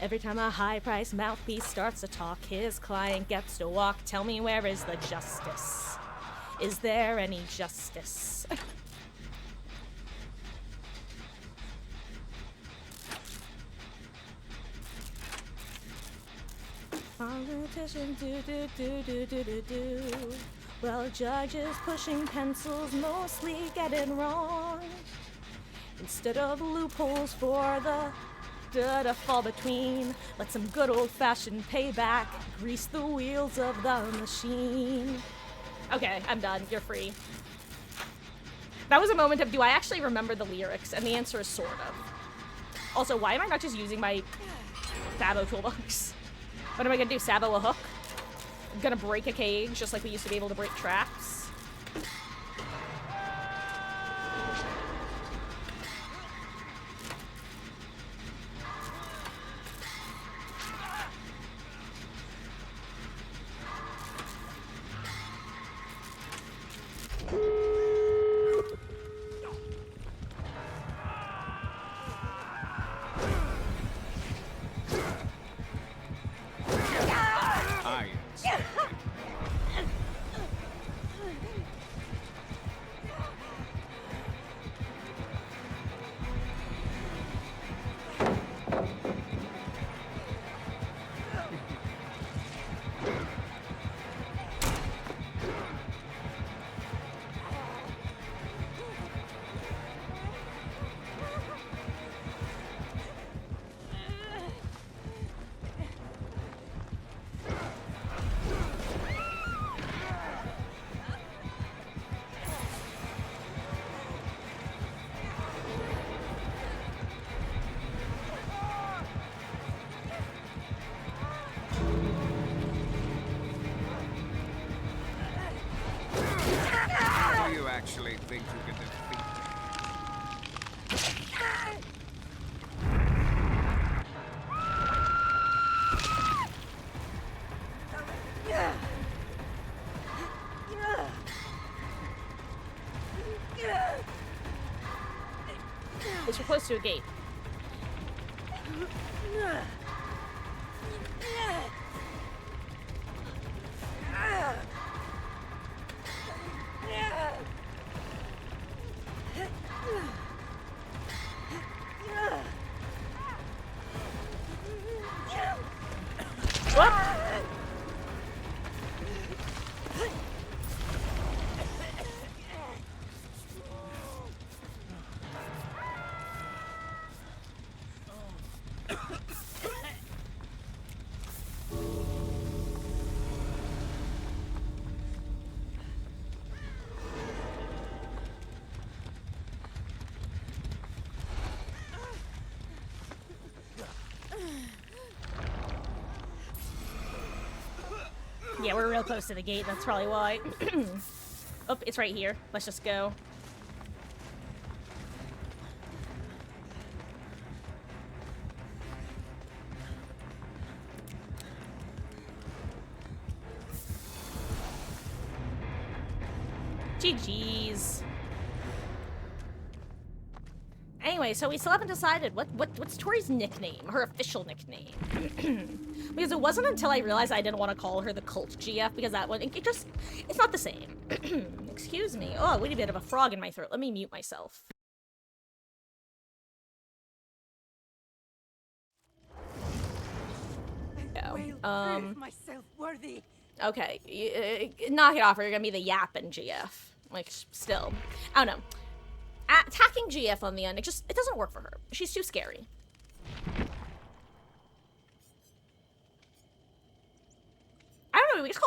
Every time a high-priced mouthpiece starts to talk, his client gets to walk. Tell me, where is the justice? Is there any justice? Politicians do. Well, judges pushing pencils mostly get it wrong. Instead of loopholes for the to fall between, let some good old-fashioned payback grease the wheels of the machine. Okay, I'm done. You're free. That was a moment of, do I actually remember the lyrics? And the answer is sort of. Also, why am I not just using my Sabo toolbox? What am I gonna do, Sabo a hook? I'm gonna break a cage just like we used to be able to break traps. Actually think you can defeat We're close to a gate. Yeah, we're real close to the gate, that's probably why. Oh, it's right here. Let's just go. GG's. Anyway, so we still haven't decided what's Tori's nickname, her official nickname. Because it wasn't until I realized I didn't want to call her the Cult GF, because that one, it's not the same. Excuse me. Oh, wait a bit of a frog in my throat. Let me mute myself. Myself worthy. Okay, knock it off or you're gonna be the yapping GF. Like, still. I don't know. Attacking GF on the end, it doesn't work for her. She's too scary. I don't know, we just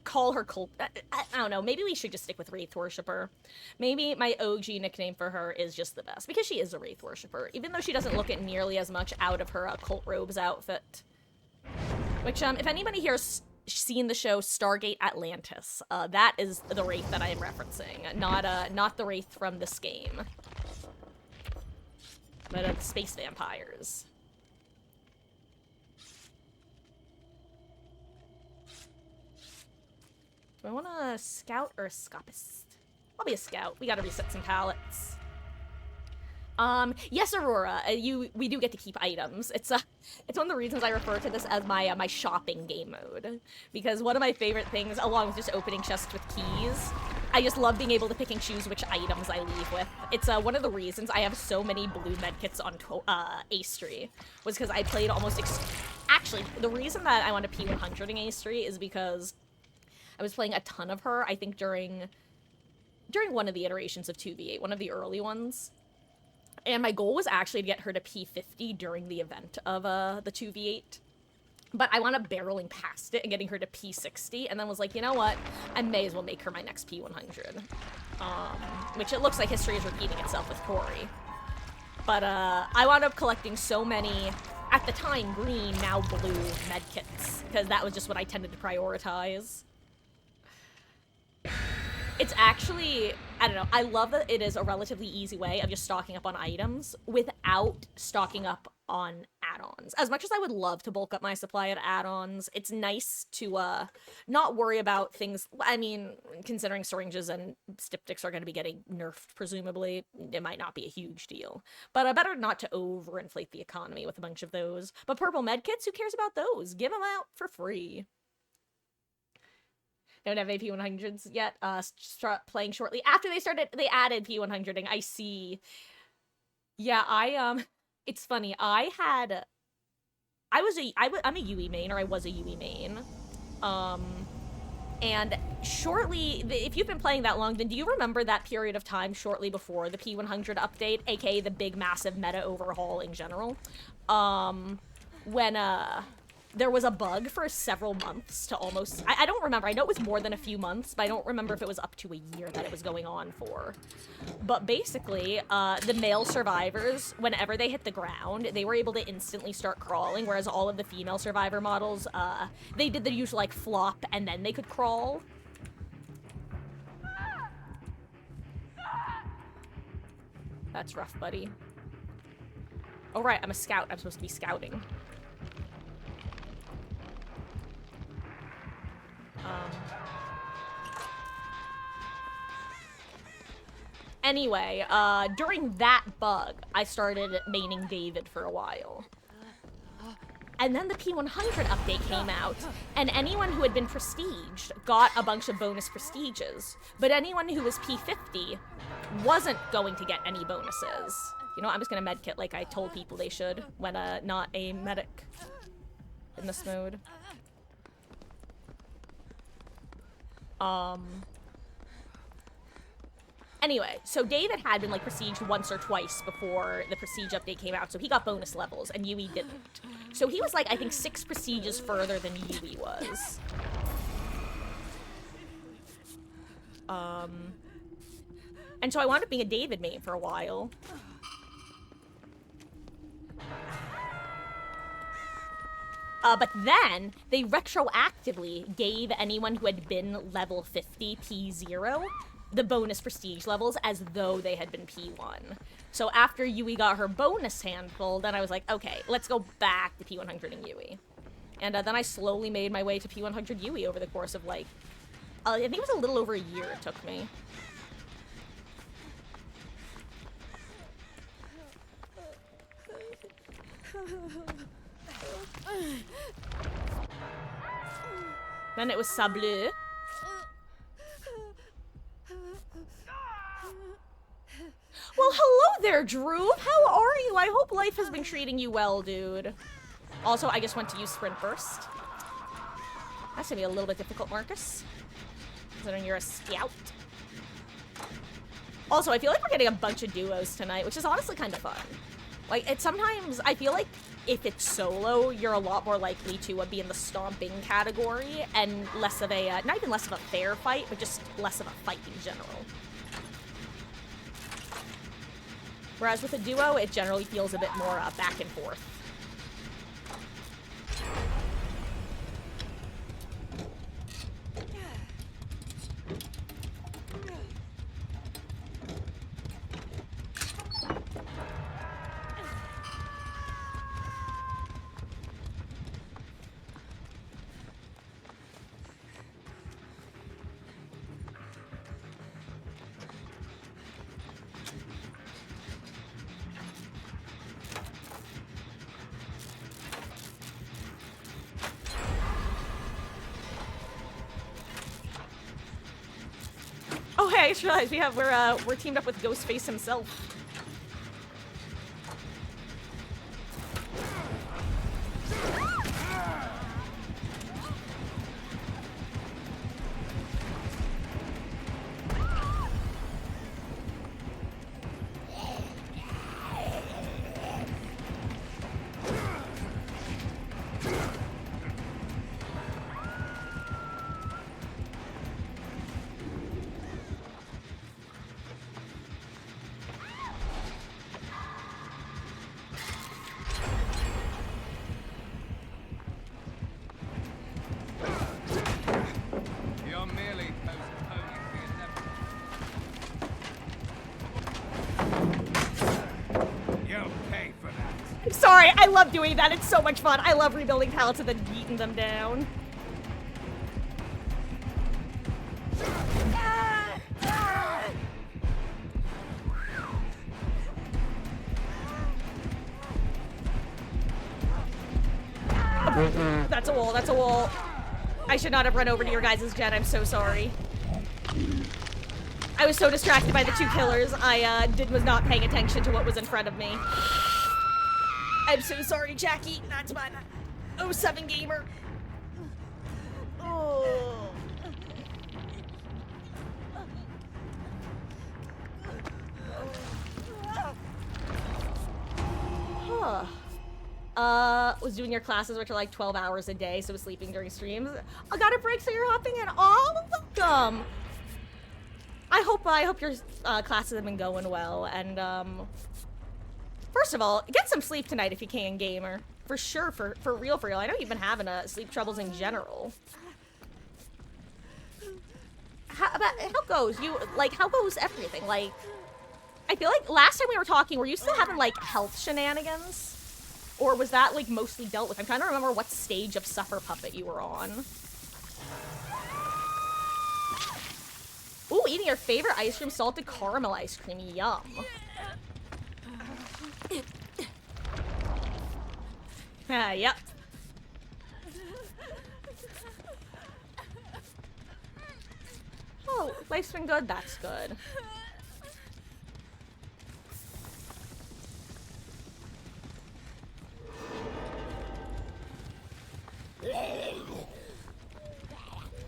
call her cult. I don't know, maybe we should just stick with Wraith Worshipper. Maybe my OG nickname for her is just the best, because she is a Wraith Worshipper, even though she doesn't look it nearly as much out of her cult robes outfit. Which, if anybody here's seen the show Stargate Atlantis, that is the Wraith that I am referencing, not the Wraith from this game, but space vampires. Do I want a scout or a scopist? I'll be a scout. We gotta reset some pallets. Yes, Aurora, we do get to keep items. It's one of the reasons I refer to this as my my shopping game mode, because one of my favorite things, along with just opening chests with keys, I just love being able to pick and choose which items I leave with. It's one of the reasons I have so many blue medkits on Ace3 was because I played almost actually the reason that I wanted P100 in Ace3 is because I was playing a ton of her. I think during one of the iterations of 2v8, one of the early ones. And my goal was actually to get her to P50 during the event of the 2v8. But I wound up barreling past it and getting her to P60, and then was like, you know what? I may as well make her my next P100. Which it looks like history is repeating itself with Tori. But I wound up collecting so many, at the time, green, now blue medkits, because that was just what I tended to prioritize. It's actually, I don't know, I love that it is a relatively easy way of just stocking up on items without stocking up on add-ons. As much as I would love to bulk up my supply of add-ons, it's nice to not worry about things. I mean, considering syringes and styptics are going to be getting nerfed, presumably, it might not be a huge deal. But better not to overinflate the economy with a bunch of those. But purple medkits, who cares about those? Give them out for free. Don't have AP 100s yet. Start playing shortly after they added P100ing. I see. Yeah, it's funny. I'm a Yui main, or I was a Yui main. And shortly, if you've been playing that long, then do you remember that period of time shortly before the P100 update, aka the big massive meta overhaul in general? When there was a bug for several months to almost... I don't remember. I know it was more than a few months, but I don't remember if it was up to a year that it was going on for. But basically, the male survivors, whenever they hit the ground, they were able to instantly start crawling, whereas all of the female survivor models, they did the usual, like, flop, and then they could crawl. That's rough, buddy. Oh, right, I'm a scout. I'm supposed to be scouting. Anyway, during that bug, I started maining David for a while. And then the P100 update came out, and anyone who had been prestiged got a bunch of bonus prestiges, but anyone who was P50 wasn't going to get any bonuses. You know, I'm just gonna medkit like I told people they should when not a medic in this mode. Anyway, so David had been, like, prestiged once or twice before the prestige update came out, so he got bonus levels, and Yui didn't. So he was, like, I think 6 prestiges further than Yui was. And so I wound up being a David main for a while. But then, they retroactively gave anyone who had been level 50 P0 the bonus prestige levels as though they had been P1. So after Yui got her bonus handful, then I was like, okay, let's go back to P100 and Yui. And then I slowly made my way to P100 Yui over the course of, like, I think it was a little over a year it took me. Then it was Sableux. Well, hello there, Drew. How are you? I hope life has been treating you well, dude. Also, I just went to use Sprint Burst. That's gonna be a little bit difficult, Marcus, considering you're a scout. Also, I feel like we're getting a bunch of duos tonight, which is honestly kind of fun. Like, sometimes I feel like if it's solo, you're a lot more likely to be in the stomping category and less of a, not even less of a fair fight, but just less of a fight in general. Whereas with a duo, it generally feels a bit more back and forth. I just realized we're teamed up with Ghostface himself. You're merely postponing the inevitable. You'll pay for that. I'm sorry, I love doing that. It's so much fun. I love rebuilding pallets and then beating them down. That's a wall, that's a wall. I should not have run over to your guys' gen. I'm so sorry. I was so distracted by the two killers, I was not paying attention to what was in front of me. I'm so sorry, Jackie. That's my 07 gamer. Oh. Huh. Was doing your classes, which are like 12 hours a day, so was sleeping during streams. I got a break, so you're hopping in. Oh, welcome. I hope your classes have been going well, and first of all, get some sleep tonight if you can, gamer. For sure, for real. I know you've been having sleep troubles in general. How goes how goes everything? Like, I feel like last time we were talking, were you still having like health shenanigans? Or was that, like, mostly dealt with? I'm trying to remember what stage of Suffer Puppet you were on. Ooh, eating your favorite ice cream, salted caramel ice cream. Yum. Yep. Oh, life's been good? That's good.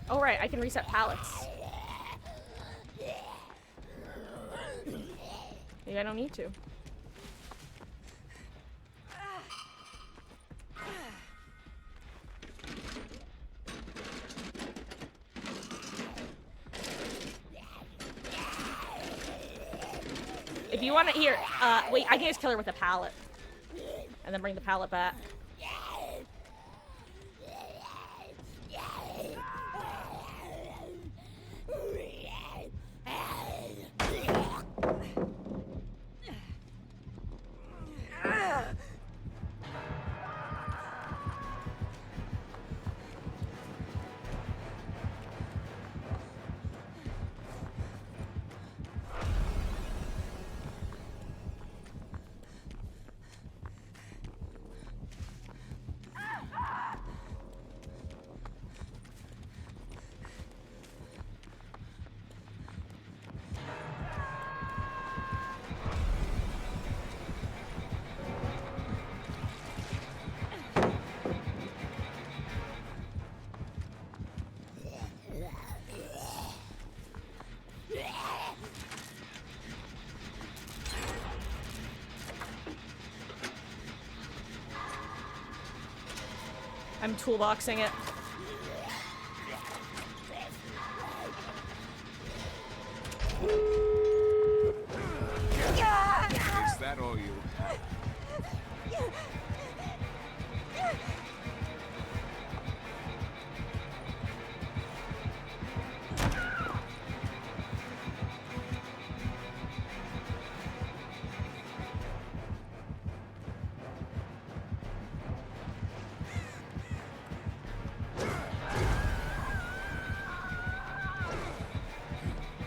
Oh right, I can reset pallets. Maybe I don't need to. If you want to, here, wait, I can just kill her with a pallet. And then bring the pallet back. I'm toolboxing it. Is that all you have?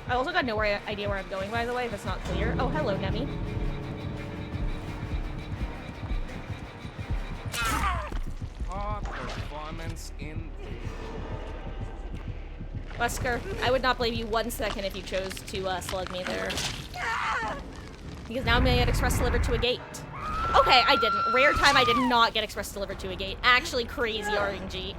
I also got no idea where I'm going, by the way, if it's not clear. Oh, hello, Nemi. Hard performance in. Wesker, I would not blame you 1 second if you chose to slug me there. Because now I'm gonna get express delivered to a gate. Okay, I didn't. Rare time I did not get express delivered to a gate. Actually crazy RNG.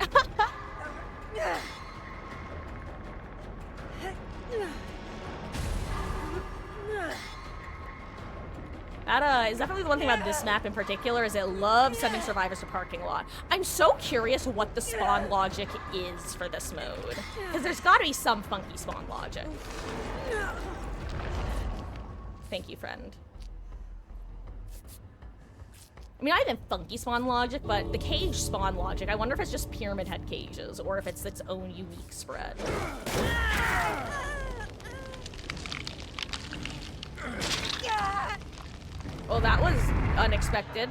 That is definitely the one thing about this map in particular, is it loves sending survivors to parking lot. I'm so curious what the spawn logic is for this mode. Because there's gotta be some funky spawn logic. Thank you, friend. I mean, I have funky spawn logic, but the cage spawn logic, I wonder if it's just Pyramid Head cages, or if it's its own unique spread. Well, that was unexpected.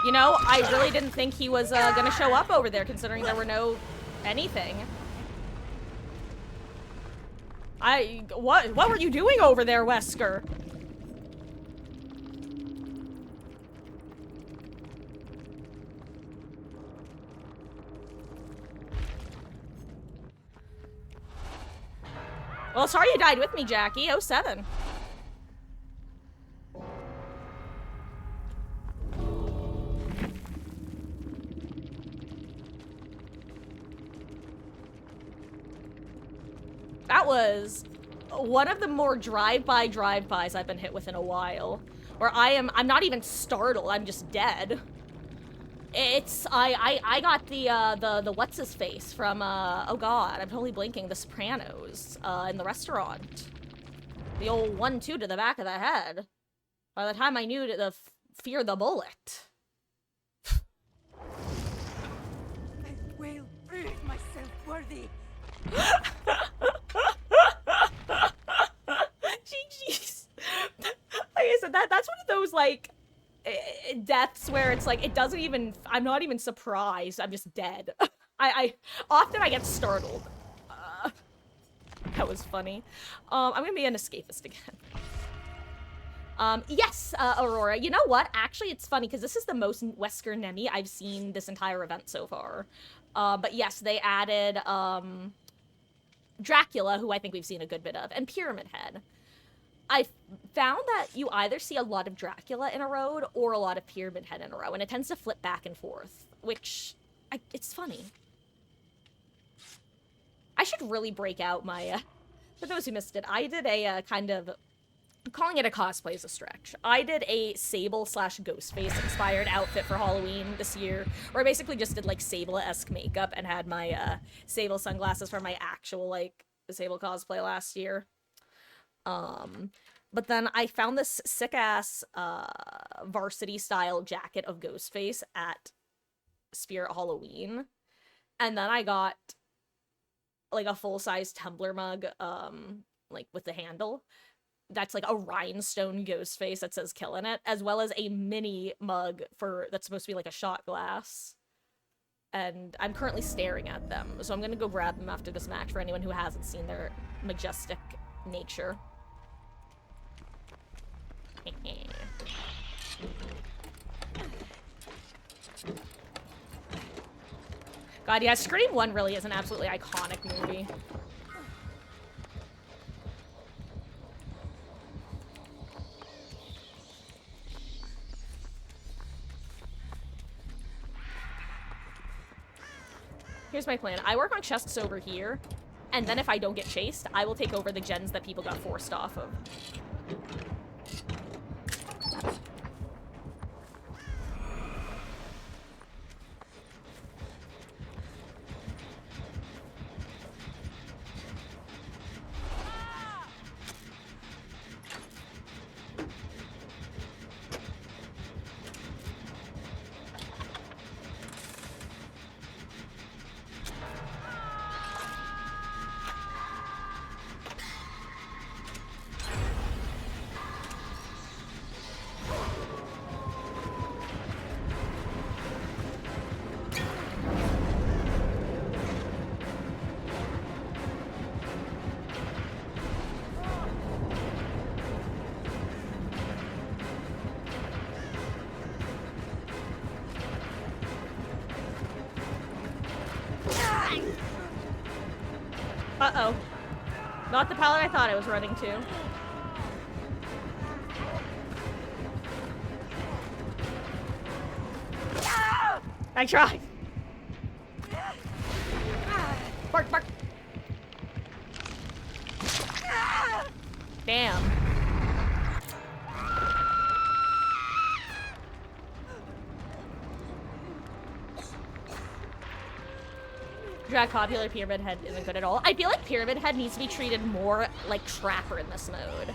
You know, I really didn't think he was gonna show up over there, considering there were no anything. What were you doing over there, Wesker? Well, sorry you died with me, Jackie. 07. That was one of the more drive-bys I've been hit with in a while. Where I'm not even startled, I'm just dead. I got the what's-his-face from, oh god, I'm totally blinking, The Sopranos, in the restaurant. The old 1-2 to the back of the head. By the time I knew to fear the bullet. I will prove myself worthy. GG's. Like I said, that's one of those, like, deaths where it's like, it doesn't even, I'm not even surprised, I'm just dead. Often I get startled. That was funny. I'm gonna be an escapist again. Yes, Aurora, you know what? Actually, it's funny, because this is the most Wesker Nemi I've seen this entire event so far. But yes, they added, Dracula, who I think we've seen a good bit of, and Pyramid Head. I found that you either see a lot of Dracula in a road or a lot of Pyramid Head in a row, and it tends to flip back and forth, which, it's funny. I should really break out my, for those who missed it, I did a kind of, calling it a cosplay is a stretch. I did a Sable/Ghostface inspired outfit for Halloween this year, where I basically just did like Sable-esque makeup and had my Sable sunglasses for my actual like Sable cosplay last year. But then I found this sick-ass varsity style jacket of Ghostface at Spirit Halloween, and then I got like a full-size tumbler mug like with the handle that's like a rhinestone Ghostface that says "Killin' It," as well as a mini mug that's supposed to be like a shot glass. And I'm currently staring at them, so I'm gonna go grab them after this match for anyone who hasn't seen their majestic nature. God, yeah, Scream 1 really is an absolutely iconic movie. Here's my plan. I work on chests over here, and then if I don't get chased, I will take over the gens that people got forced off of. Uh-oh. Not the pallet I thought I was running to. I tried. Bark, bark. Damn. Drag popular Pyramid Head isn't good at all. I feel like Pyramid Head needs to be treated more like Trapper in this mode.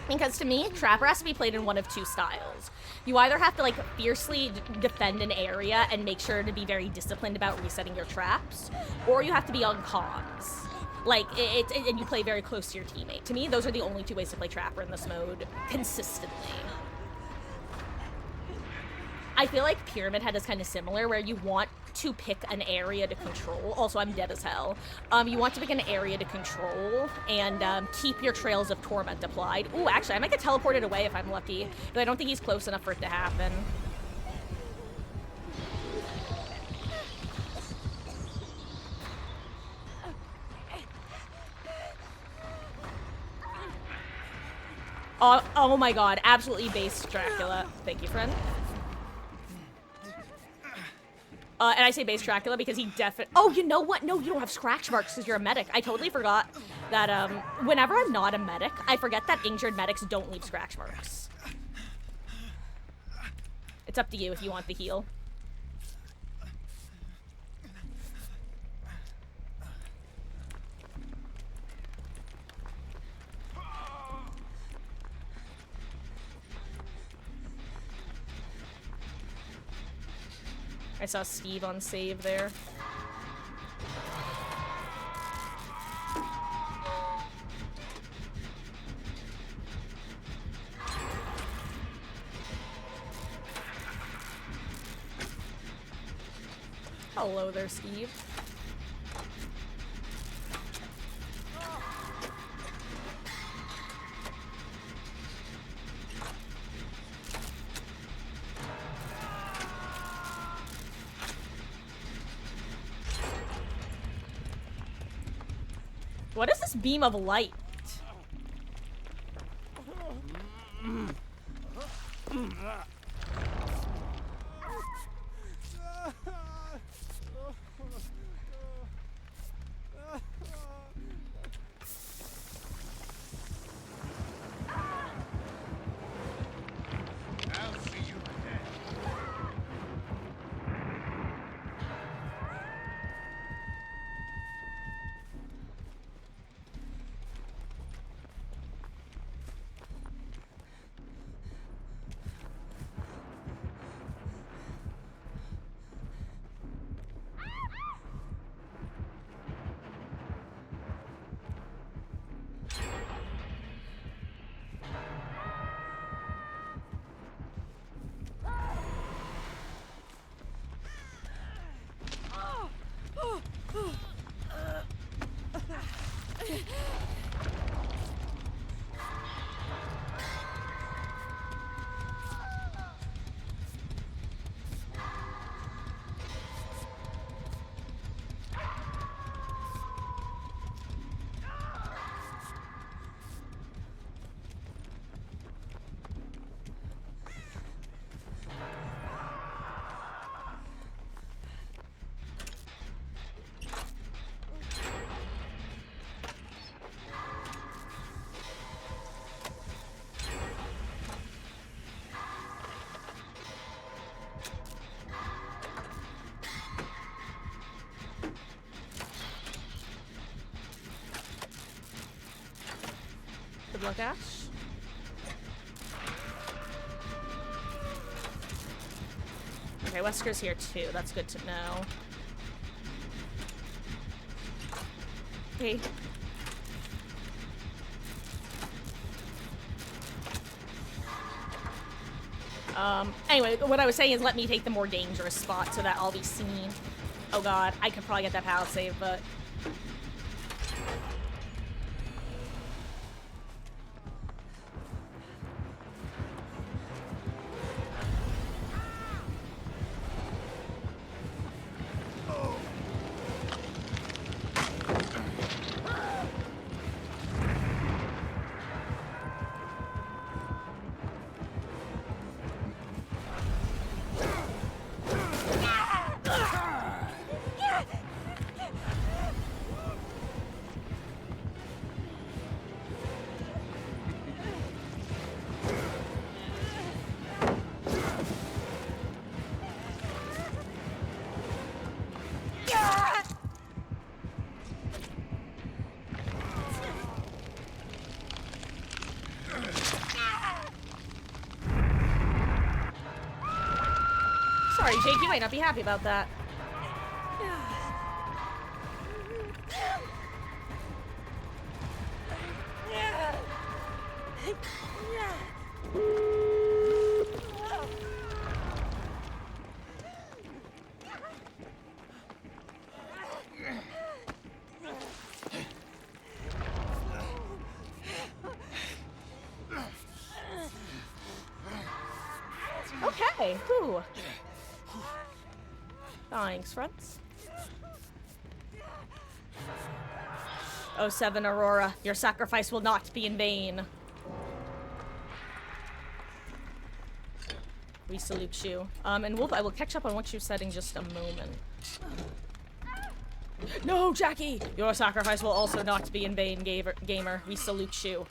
Because to me, Trapper has to be played in one of two styles. You either have to like fiercely defend an area and make sure to be very disciplined about resetting your traps, or you have to be on comms. Like, and you play very close to your teammate. To me, those are the only two ways to play Trapper in this mode consistently. I feel like Pyramid Head is kind of similar, where you want to pick an area to control. Also, I'm dead as hell. You want to pick an area to control and keep your Trails of Torment applied. Ooh, actually, I might get teleported away if I'm lucky, but I don't think he's close enough for it to happen. Oh my god, absolutely based Dracula. Thank you, friend. And I say base Dracula because he definitely... Oh, you know what? No, you don't have scratch marks because you're a medic. I totally forgot that whenever I'm not a medic, I forget that injured medics don't leave scratch marks. It's up to you if you want the heal. I saw Steve on save there. Hello there, Steve. What is this beam of light? I'll see you ahead. Good luck, Ash. Okay, Wesker's here too. That's good to know. Hey. Anyway, what I was saying is let me take the more dangerous spot so that I'll be seen. Oh god, I could probably get that pallet save, but... Jake, you might not be happy about that. Okay, whew. Thanks, friends. Oh, 07 Aurora, your sacrifice will not be in vain. We salute you. And Wolf, I will catch up on what you said in just a moment. No, Jackie! Your sacrifice will also not be in vain, gamer. We salute you.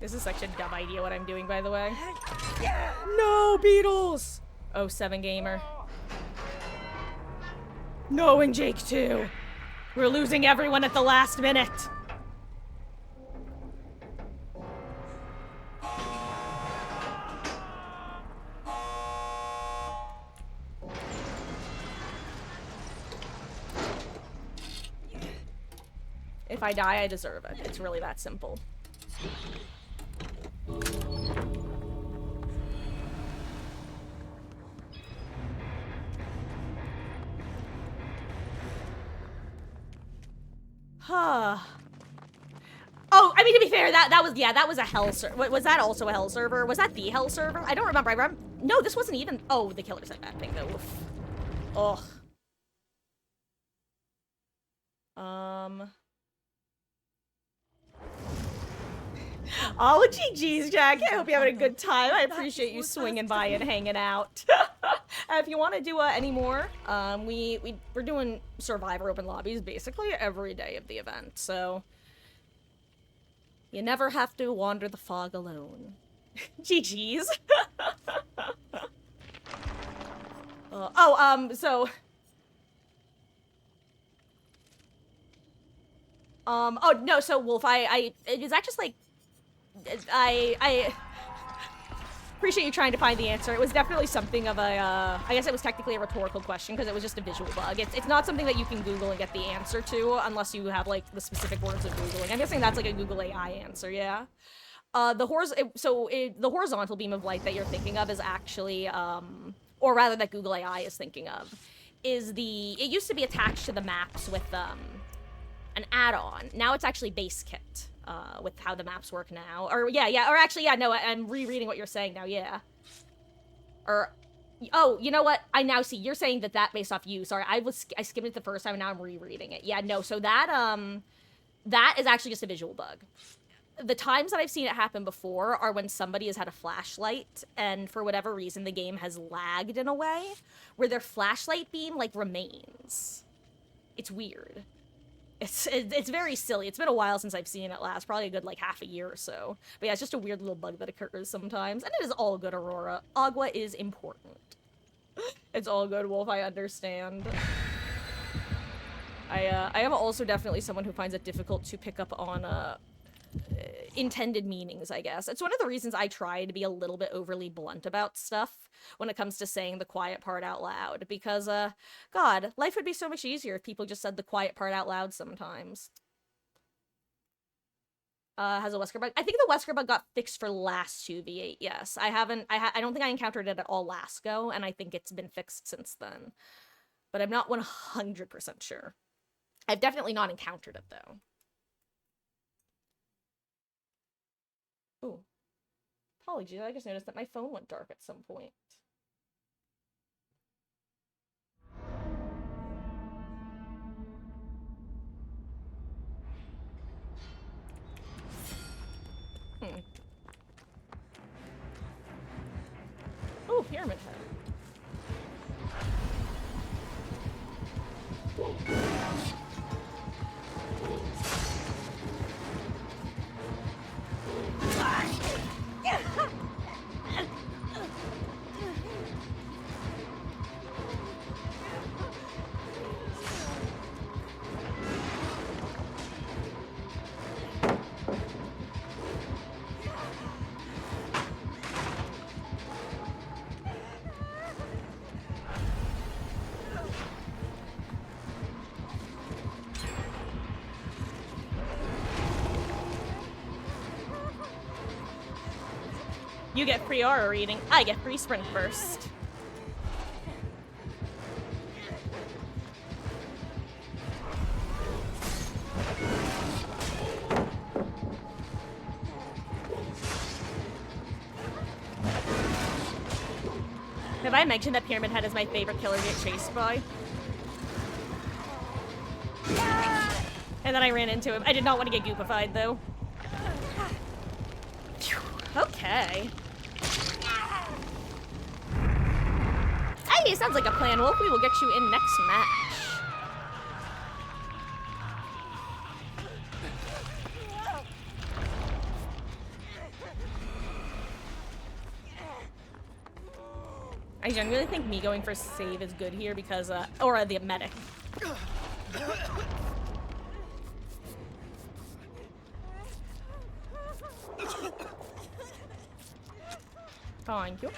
This is such a dumb idea what I'm doing, by the way. No, Beatles! Oh, 07 gamer. No, and Jake too. We're losing everyone at the last minute. If I die, I deserve it. It's really that simple. Huh. Oh, I mean, to be fair, that was a hell server. Was that also a hell server? Was that the hell server? I don't remember. No, this wasn't even. Oh, the killer said that thing though. Oof. Ugh. Oh, GG's, Jack. I hope you're having a good time. I appreciate you swinging by and hanging out. If you want to do any more, we're doing Survivor open lobbies basically every day of the event, so you never have to wander the fog alone. GG's. Oh, no, so Wolf, is that just like, I appreciate you trying to find the answer. It was definitely something of a, I guess it was technically a rhetorical question because it was just a visual bug. It's not something that you can Google and get the answer to unless you have, like, the specific words of Googling. I'm guessing that's like a Google AI answer, yeah? The horizontal beam of light that you're thinking of is actually, or rather that Google AI is thinking of, is it used to be attached to the maps with, an add-on. Now it's actually base kit. With how the maps work now. Or, no, I'm rereading what you're saying now, yeah. Oh, you know what? I now see. You're saying that based off you. Sorry, I skimmed it the first time, and now I'm rereading it. Yeah, no, so that is actually just a visual bug. The times that I've seen it happen before are when somebody has had a flashlight, and for whatever reason, the game has lagged in a way where their flashlight beam, like, remains. It's weird. It's very silly. It's been a while since I've seen it last, probably a good, like, half a year or so. But yeah, it's just a weird little bug that occurs sometimes. And it is all good, Aurora. Agua is important. It's all good, Wolf, I understand. I am also definitely someone who finds it difficult to pick up on, intended meanings, I guess. It's one of the reasons I try to be a little bit overly blunt about stuff when it comes to saying the quiet part out loud, because, God, life would be so much easier if people just said the quiet part out loud sometimes. Has a Wesker bug? I think the Wesker bug got fixed for last 2v8, yes. I don't think I encountered it at all last go, and I think it's been fixed since then. But I'm not 100% sure. I've definitely not encountered it, though. Ooh. Apologies, I just noticed that my phone went dark at some point. Ooh, Pyramid Head. You get free aura reading. I get free sprint burst. Have I mentioned that Pyramid Head is my favorite killer to get chased by? And then I ran into him. I did not want to get goopified, though. Phew. Okay. Hey, sounds like a plan, Wolf. We will get you in next match. I genuinely think me going for save is good here because, or the medic. Thank you.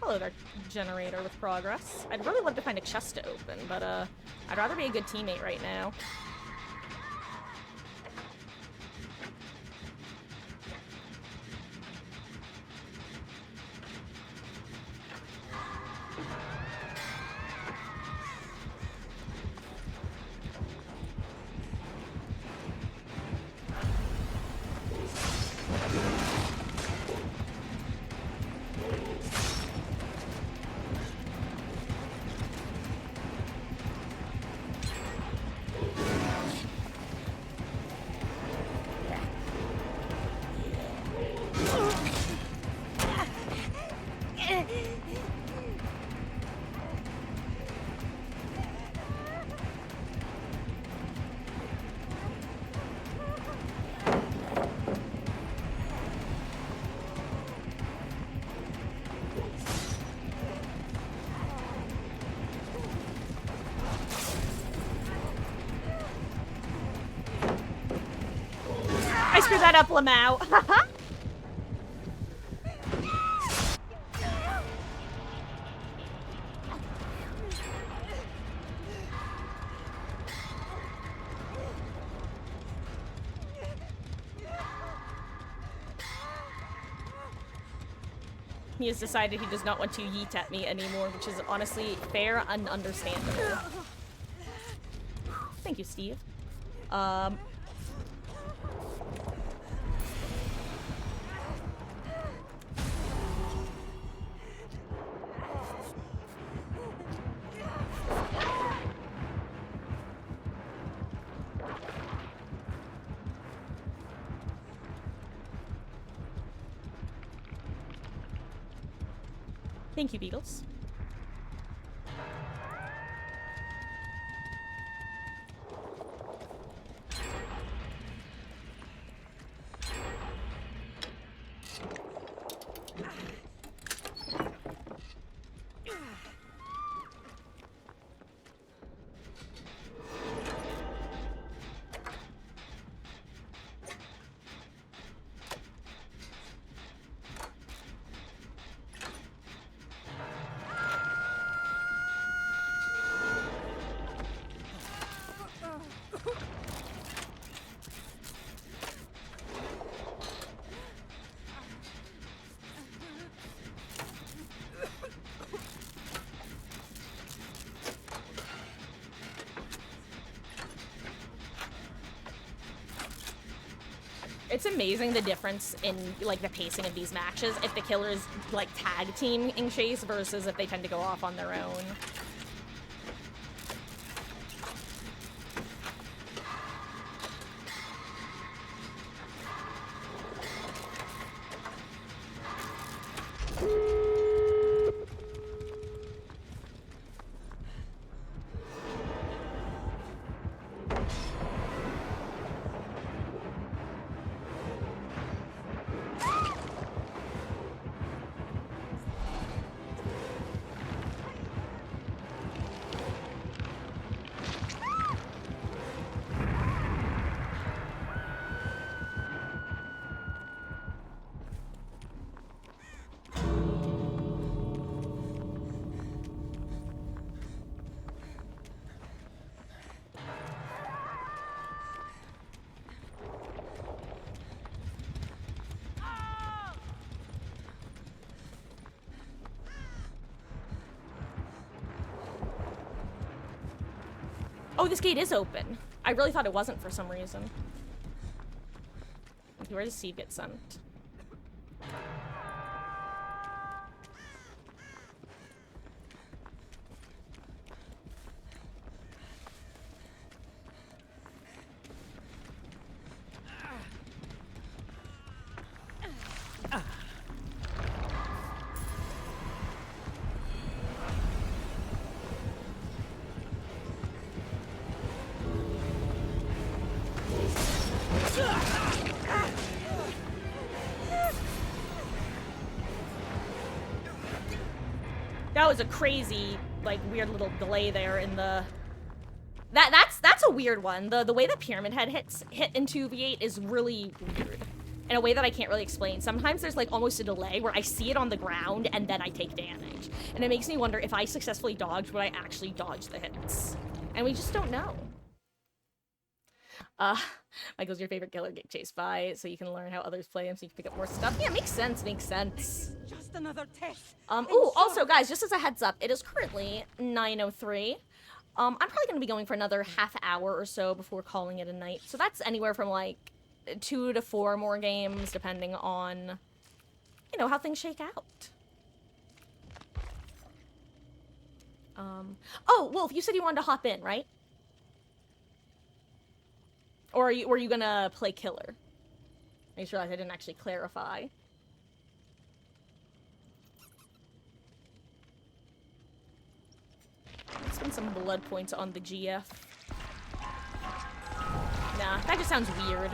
Hello there, generator with progress. I'd really love to find a chest to open, but I'd rather be a good teammate right now. I screwed that up, Lamau. He has decided he does not want to yeet at me anymore, which is honestly fair and understandable. Thank you, Steve. Thank you, Beatles. It's amazing the difference in, like, the pacing of these matches if the killers, like, tag team in chase versus if they tend to go off on their own. Oh, this gate is open. I really thought it wasn't for some reason. Okay, where does Steve get sent? That was a crazy, like, weird little delay there in the... That's a weird one. The way that Pyramid Head hit in 2v8 is really weird. In a way that I can't really explain. Sometimes there's, like, almost a delay where I see it on the ground and then I take damage. And it makes me wonder if I successfully dodged, would I actually dodge the hits? And we just don't know. Michael's your favorite killer, get chased by, so you can learn how others play him so you can pick up more stuff. Yeah, makes sense, makes sense. Just another test. Ooh, also, guys, just as a heads up, it is currently 9:03. I'm probably gonna be going for another half hour or so before calling it a night. So that's anywhere from, like, 2 to 4 more games, depending on, you know, how things shake out. Oh, Wolf, you said you wanted to hop in, right? Or were you gonna play killer? I just realized I didn't actually clarify. Let's spend some blood points on the GF. Nah, that just sounds weird.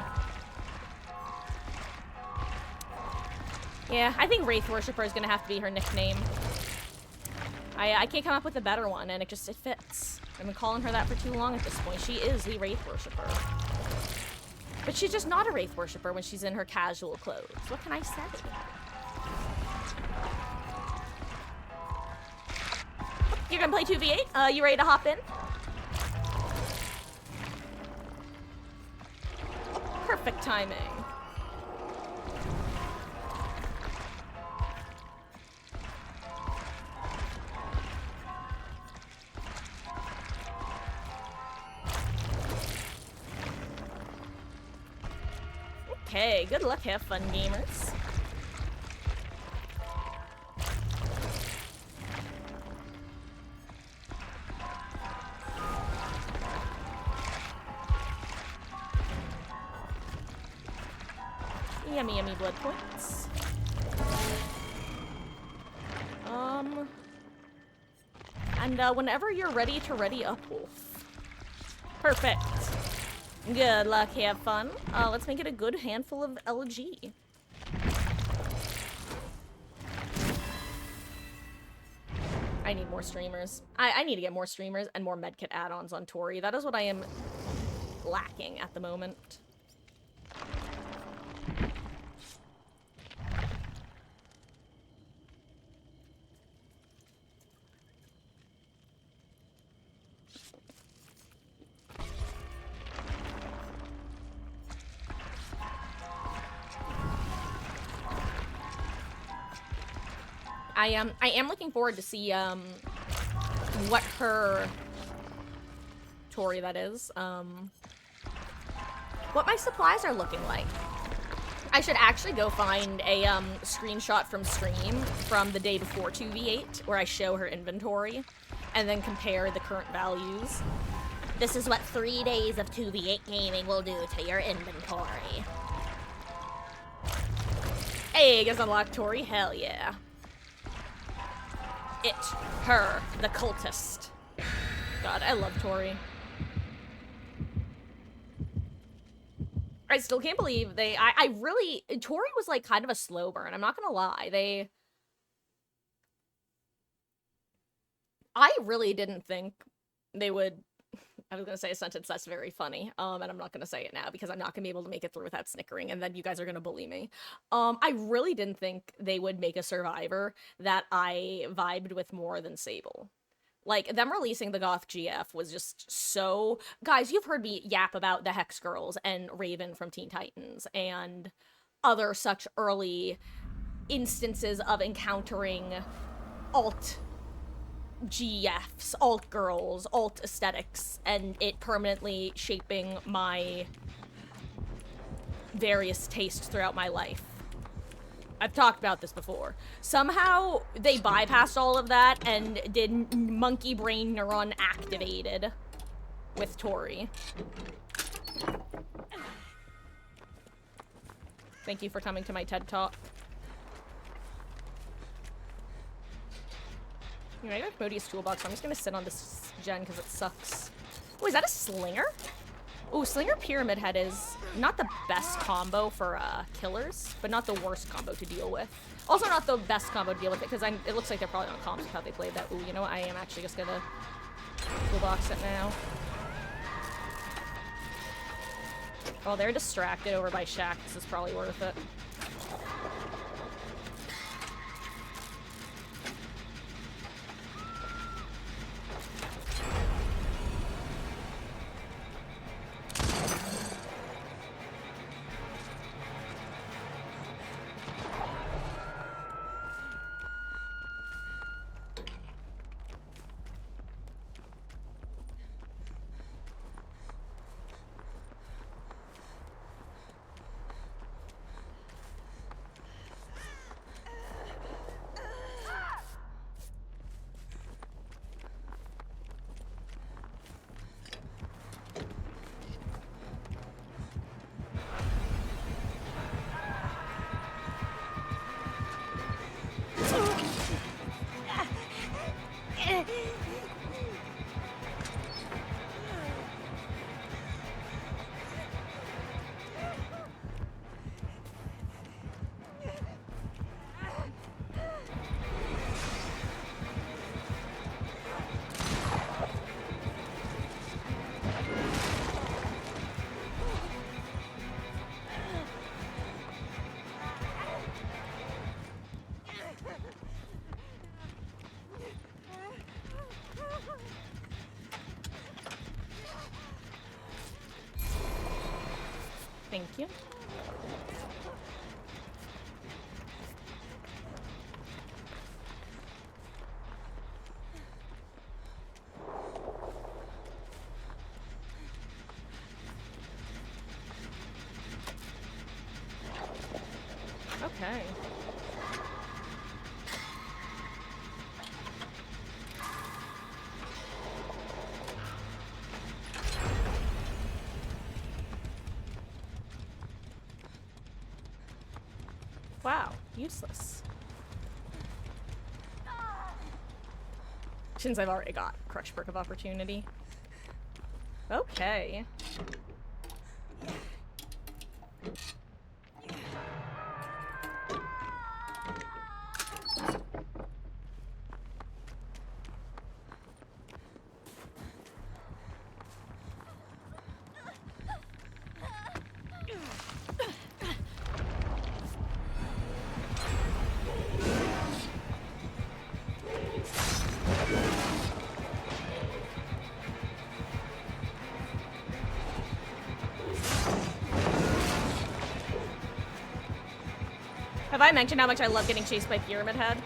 Yeah, I think Wraith Worshipper is gonna have to be her nickname. I can't come up with a better one, and it fits. I've been calling her that for too long at this point. She is the Wraith Worshipper. But she's just not a Wraith Worshipper when she's in her casual clothes. What can I say? You're gonna play 2v8? You ready to hop in? Perfect timing. Okay, good luck, have fun, gamers. Yummy, yummy blood points. And whenever you're ready to ready up, Wolf. Perfect. Good luck, have fun. Let's make it a good handful of LG. I need more streamers. I need to get more streamers and more medkit add-ons on Tori. That is what I am lacking at the moment. I am looking forward to see, what her... Tori, that is, what my supplies are looking like. I should actually go find a, screenshot from stream from the day before 2v8, where I show her inventory, and then compare the current values. This is what 3 days of 2v8 gaming will do to your inventory. Hey, guys unlocked Tori, hell yeah. It, her, the cultist. God, I love Tori. I still can't believe I really, Tori was like kind of a slow burn, I'm not gonna lie. I really didn't think they would, I was gonna say a sentence that's very funny, and I'm not gonna say it now because I'm not gonna be able to make it through without snickering, and then you guys are gonna bully me. I really didn't think they would make a Survivor that I vibed with more than Sable. Like, them releasing the Goth GF was just so... Guys, you've heard me yap about the Hex Girls and Raven from Teen Titans, and other such early instances of encountering alt GFs, alt girls, alt aesthetics, and it permanently shaping my various tastes throughout my life. I've talked about this before. Somehow they bypassed all of that and did monkey brain neuron activated with Tori. Thank you for coming to my TED Talk. You know, I got Modius toolbox, so I'm just gonna sit on this gen because it sucks. Oh, is that a slinger? Oh, Slinger Pyramid Head is not the best combo for killers, but not the worst combo to deal with. Also not the best combo to deal with it, because it looks like they're probably on comps with how they played that. Ooh, you know what? I am actually just gonna toolbox it now. Oh, they're distracted over by Shaq. This is probably worth it. Thank you. Okay. Wow, useless. Since I've already got Crush Perk of Opportunity. Okay. Have I mentioned how much I love getting chased by Pyramid Head?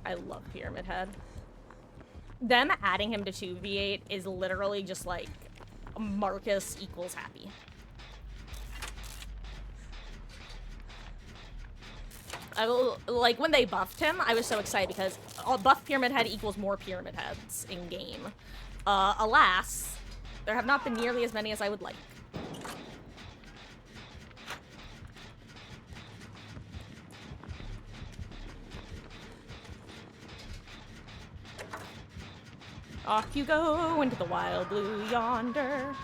I love Pyramid Head. Them adding him to 2v8 is literally just like Marcus equals happy. Like, when they buffed him, I was so excited because buff Pyramid Head equals more Pyramid Heads in game. Alas, there have not been nearly as many as I would like. Off you go into the wild blue yonder.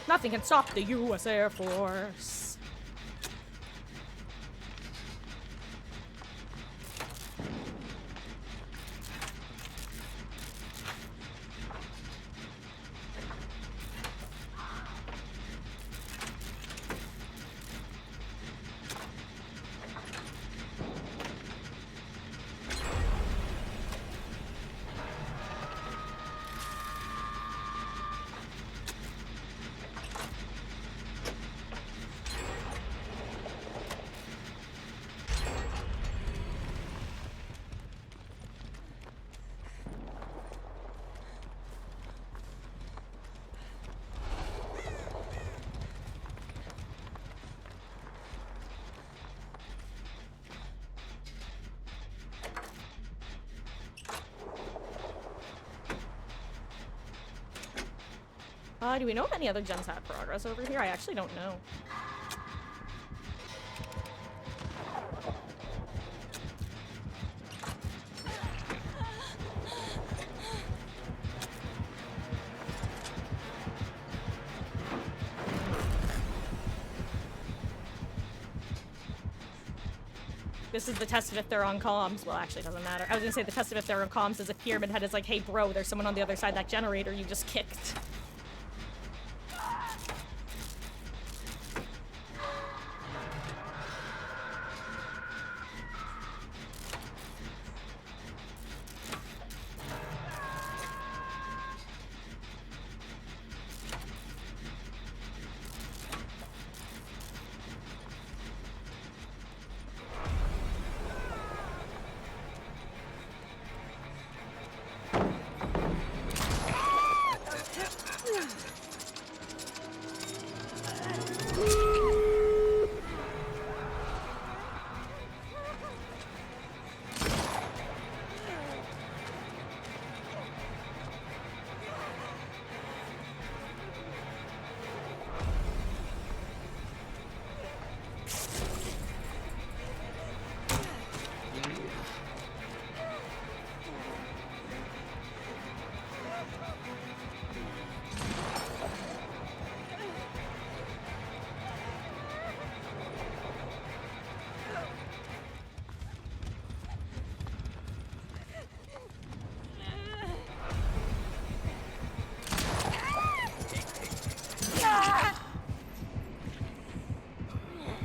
Nothing can stop the U.S. Air Force. Do we know if any other gens have progress over here? I actually don't know. This is the test of if they're on comms. Well, actually, it doesn't matter. I was gonna say the test of if they're on comms is if Pyramid Head is like, hey bro, there's someone on the other side of that generator you just kicked.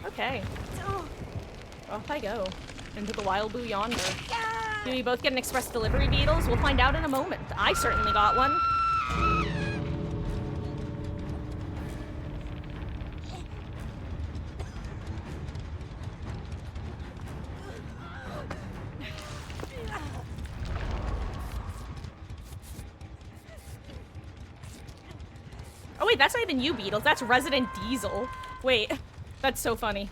Okay. Off I go. Into the wild blue yonder. Do we both get an express delivery, Beetles? We'll find out in a moment. I certainly got one. Oh wait, that's not even you, Beetles. That's Resident Diesel. Wait, that's so funny.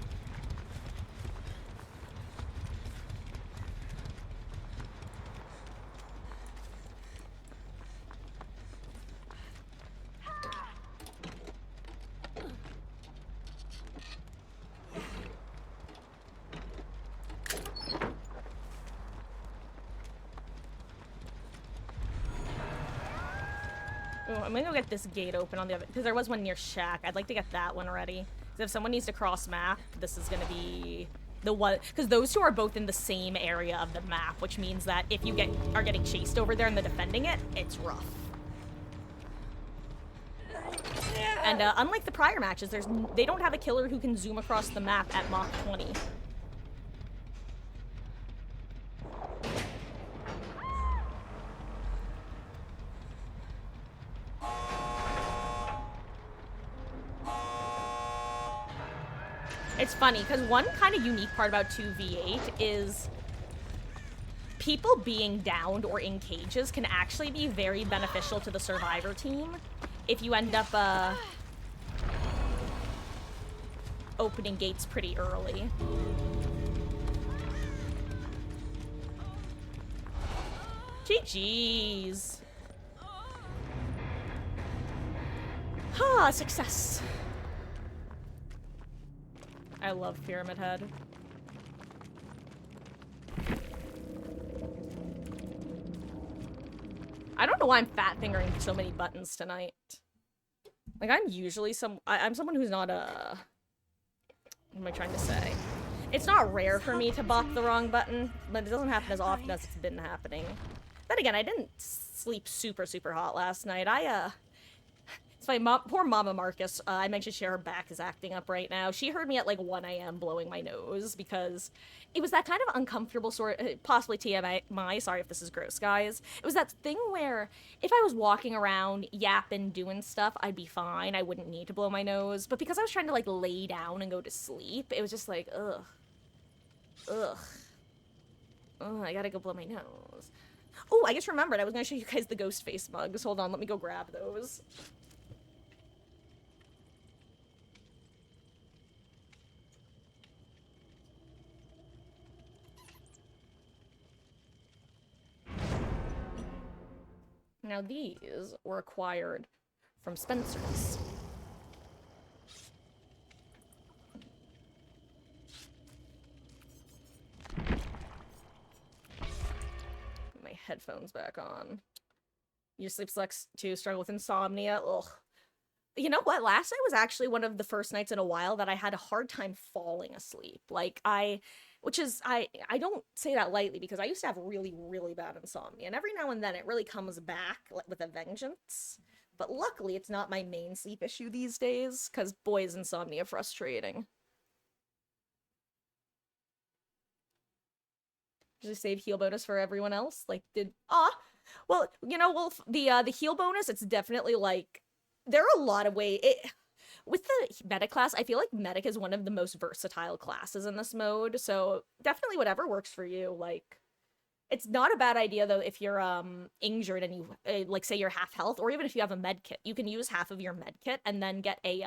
I'm gonna go get this gate open on the other, because there was one near Shack. I'd like to get that one ready. Because if someone needs to cross map, this is gonna be the one, because those two are both in the same area of the map, which means that if you are getting chased over there and they're defending it, it's rough. And unlike the prior matches, they don't have a killer who can zoom across the map at Mach 20. It's funny, because one kind of unique part about 2v8 is people being downed or in cages can actually be very beneficial to the survivor team if you end up opening gates pretty early. GG's. Ah, success. I love Pyramid Head. I don't know why I'm fat fingering so many buttons tonight. Like, I'm usually I'm someone who's not what am I trying to say? It's not rare for me to bop the wrong button, but it doesn't happen as often as it's been happening. Then again, I didn't sleep super hot last night. It's my poor Mama Marcus. I mentioned her back is acting up right now. She heard me at like 1 a.m. blowing my nose because it was that kind of uncomfortable possibly TMI, sorry if this is gross, guys. It was that thing where if I was walking around yapping, doing stuff, I'd be fine. I wouldn't need to blow my nose. But because I was trying to like lay down and go to sleep, it was just like, ugh. Ugh. Oh, I gotta go blow my nose. Oh, I just remembered. I was gonna show you guys the ghost face mugs. Hold on, let me go grab those. Now these were acquired from Spencer's. My headphones back on. Your sleep sucks too, struggle with insomnia. Ugh. You know what? Last night was actually one of the first nights in a while that I had a hard time falling asleep. Like I don't say that lightly because I used to have really, really bad insomnia. And every now and then it really comes back with a vengeance. But luckily it's not my main sleep issue these days, because boy is insomnia frustrating. Just save heal bonus for everyone else? Like, well, you know, Wolf, the heal bonus, it's definitely like, there are a lot of ways. With the medic class, I feel like medic is one of the most versatile classes in this mode, so definitely whatever works for you. Like, it's not a bad idea, though, if you're injured and you, like, say you're half health, or even if you have a med kit, you can use half of your med kit and then get a,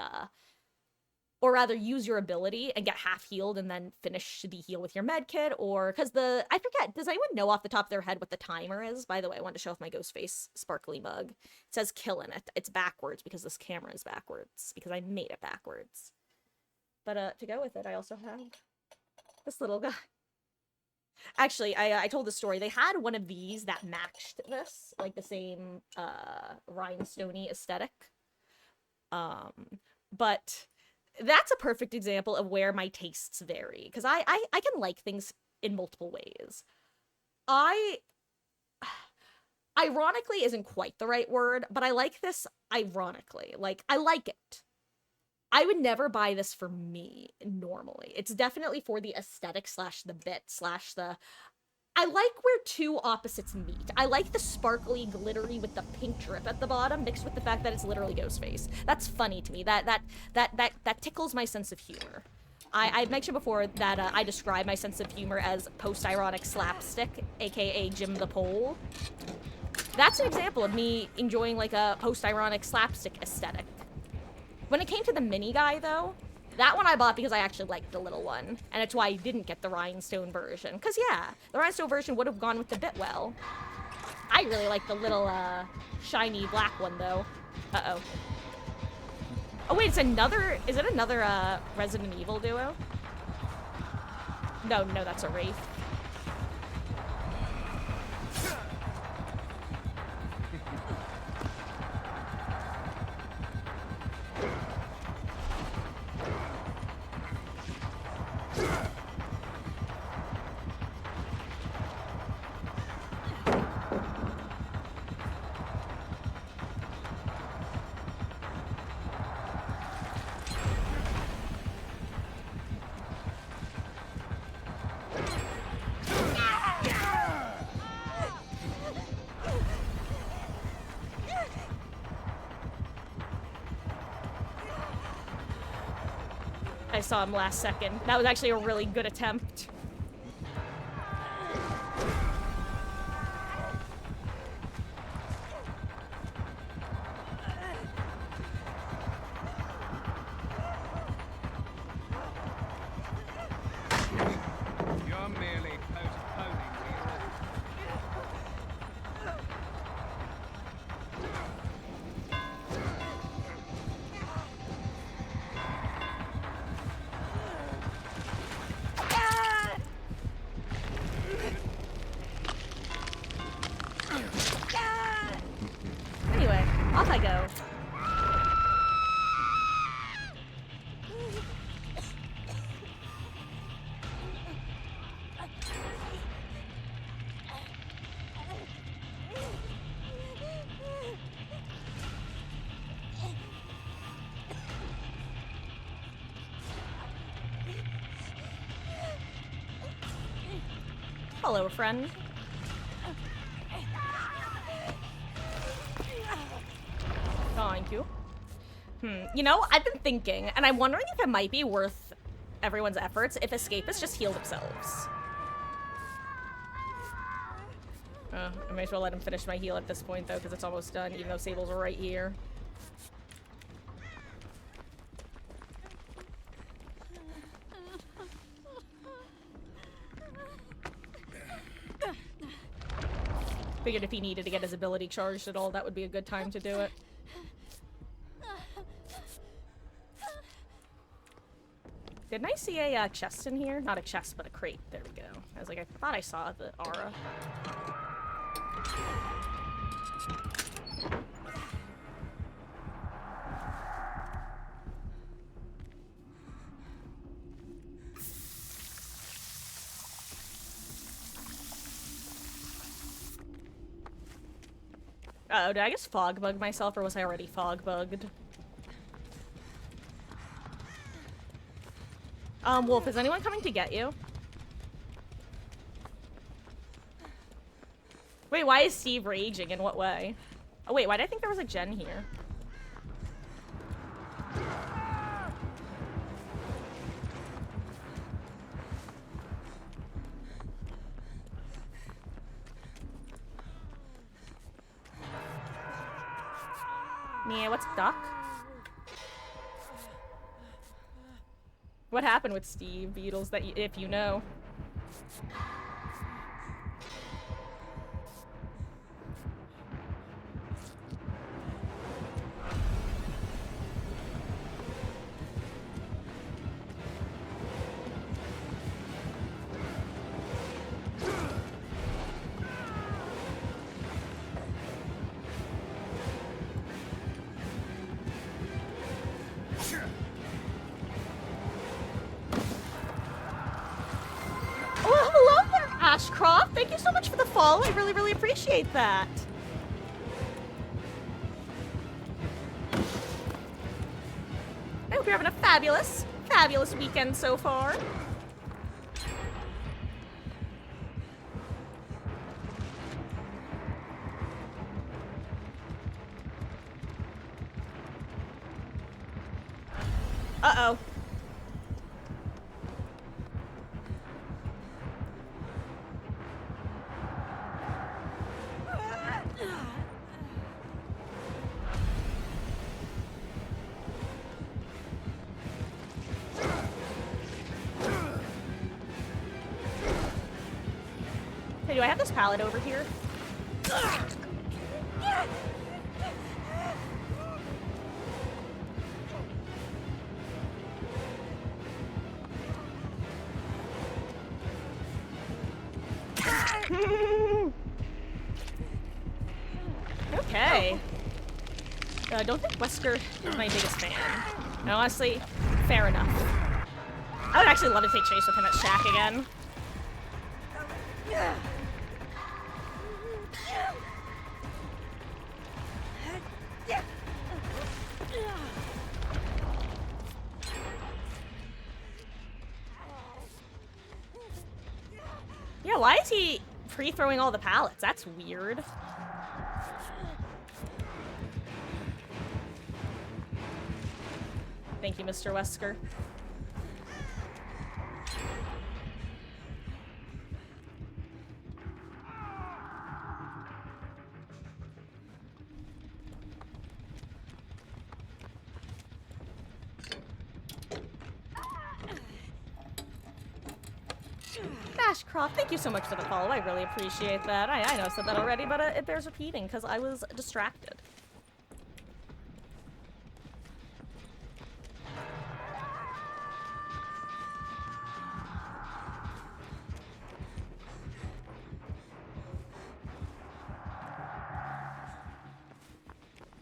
or rather use your ability and get half healed and then finish the heal with your med kit, or, because I forget, does anyone know off the top of their head what the timer is? By the way, I wanted to show off my Ghostface sparkly mug. It says kill in it. It's backwards because this camera is backwards, because I made it backwards. But, to go with it, I also have this little guy. Actually, I told the story. They had one of these that matched this, like the same, rhinestone-y aesthetic. But that's a perfect example of where my tastes vary, because I can like things in multiple ways. Ironically isn't quite the right word, but I like this ironically. Like, I like it. I would never buy this for me normally. It's definitely for the aesthetic slash the bit slash the... I like where two opposites meet. I like the sparkly, glittery with the pink drip at the bottom, mixed with the fact that it's literally Ghostface. That's funny to me. That tickles my sense of humor. I've mentioned before that I describe my sense of humor as post-ironic slapstick, aka Jim the Pole. That's an example of me enjoying like a post-ironic slapstick aesthetic. When it came to the mini guy, though, that one I bought because I actually liked the little one, and it's why I didn't get the rhinestone version. Because, yeah, the rhinestone version would have gone with the bit well. I really like the little, shiny black one, though. Uh-oh. Oh, wait, is it another, Resident Evil duo? No, that's a Wraith. I saw him last second. That was actually a really good attempt. You're merely postponing Anyway, off I go. Hello, friend. Thank you. You know, I've been thinking, and I'm wondering if it might be worth everyone's efforts if escapists just heal themselves. I might as well let him finish my heal at this point, though, because it's almost done, even though Sable's right here. Figured if he needed to get his ability charged at all, that would be a good time to do it. Didn't I see a chest in here? Not a chest, but a crate. There we go. I was like, I thought I saw the aura. Uh-oh, did I just fog bug myself, or was I already fog bugged? Wolf, is anyone coming to get you? Wait, why is Steve raging? In what way? Oh, wait, why did I think there was a gen here? Mia, what's duck? What happened with Steve Beatles that if you know? Ashcroft, thank you so much for the follow. I really, really appreciate that. I hope you're having a fabulous, fabulous weekend so far. Uh-oh. Hey, do I have this pallet over here? Okay. I don't think Wesker is my biggest fan. And honestly, fair enough. I would actually love to take chase with him at Shack again. Yeah, why is he free-throwing all the pallets? That's weird. Thank you, Mr. Wesker. Ashcroft, thank you so much for the follow. I really appreciate that. I know I said that already, but it bears repeating because I was distracted.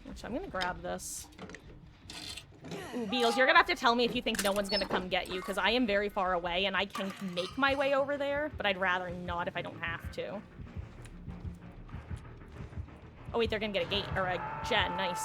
Which I'm gonna grab this. Ooh, Beatles, you're gonna have to tell me if you think no one's gonna come get you, because I am very far away and I can make my way over there, but I'd rather not if I don't have to. Oh wait, they're gonna get a gate, or a gen, nice.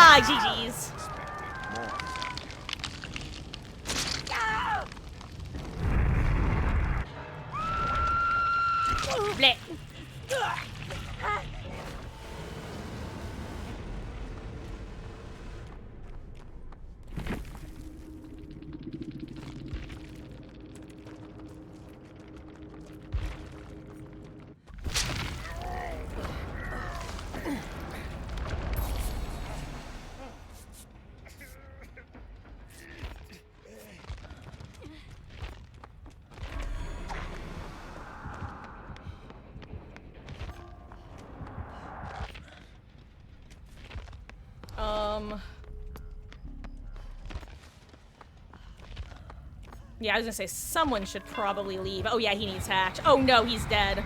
Ah, GG's. Blech. Yeah, I was gonna say someone should probably leave. Oh yeah, he needs hatch. Oh no, he's dead.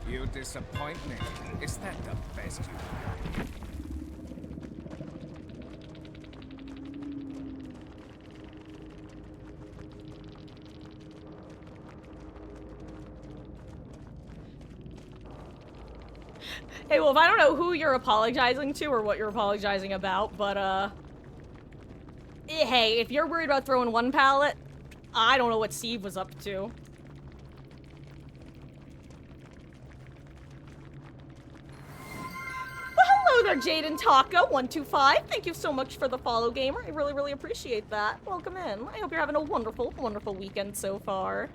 You disappoint me. Is that the best you can? Hey, Wolf, I don't know who you're apologizing to or what you're apologizing about, but, hey, if you're worried about throwing one pallet, I don't know what Steve was up to. Well, hello there, Jaden Taco125. Thank you so much for the follow, gamer. I really, really appreciate that. Welcome in. I hope you're having a wonderful, wonderful weekend so far.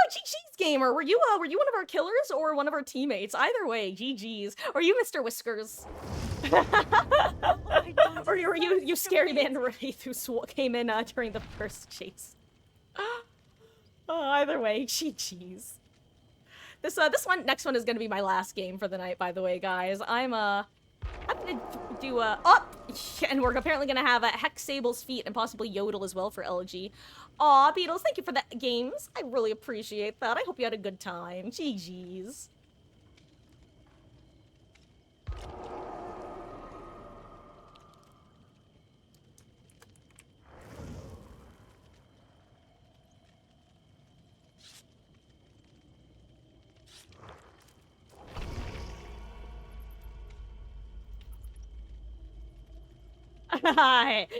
GG's gamer, were you one of our killers or one of our teammates? Either way, GG's. Or you Mr. Whiskers? Or were you scary man Wraith who came in during the first chase? Either way, GG's. This next one is gonna be my last game for the night, by the way, guys. I'm gonna do and we're apparently gonna have a Hex Sable's Feet and possibly Yodel as well for LG. Aw, Beatles, thank you for the games. I really appreciate that. I hope you had a good time. GG's.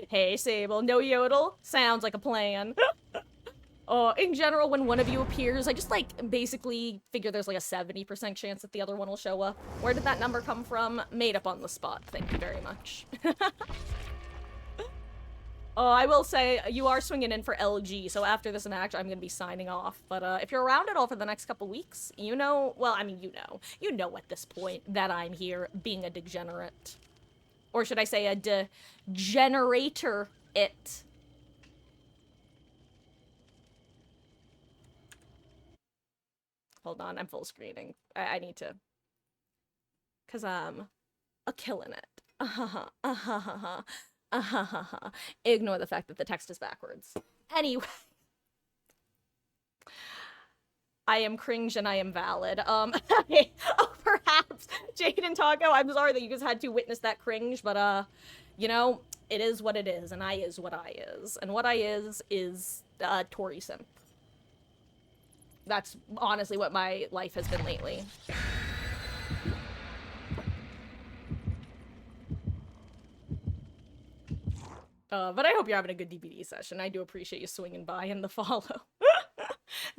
Hey, Sable, no Yodel? Sounds like a plan. In general, when one of you appears, I just, like, basically figure there's, like, a 70% chance that the other one will show up. Where did that number come from? Made up on the spot. Thank you very much. Oh, I will say, you are swinging in for LG, so after this match, I'm gonna be signing off. But, if you're around at all for the next couple weeks, you know, well, I mean, you know at this point that I'm here being a degenerate. Or should I say a degenerator it. Hold on, I'm full screening. I need to. Cause I'm killing it. Ignore the fact that the text is backwards. Anyway. I am cringe and I am valid. Oh, perhaps Jaden Taco, I'm sorry that you guys had to witness that cringe, but, you know, it is what it is, and I is what I is. And what I is Tory simp. That's honestly what my life has been lately. But I hope you're having a good DBD session. I do appreciate you swinging by in the follow.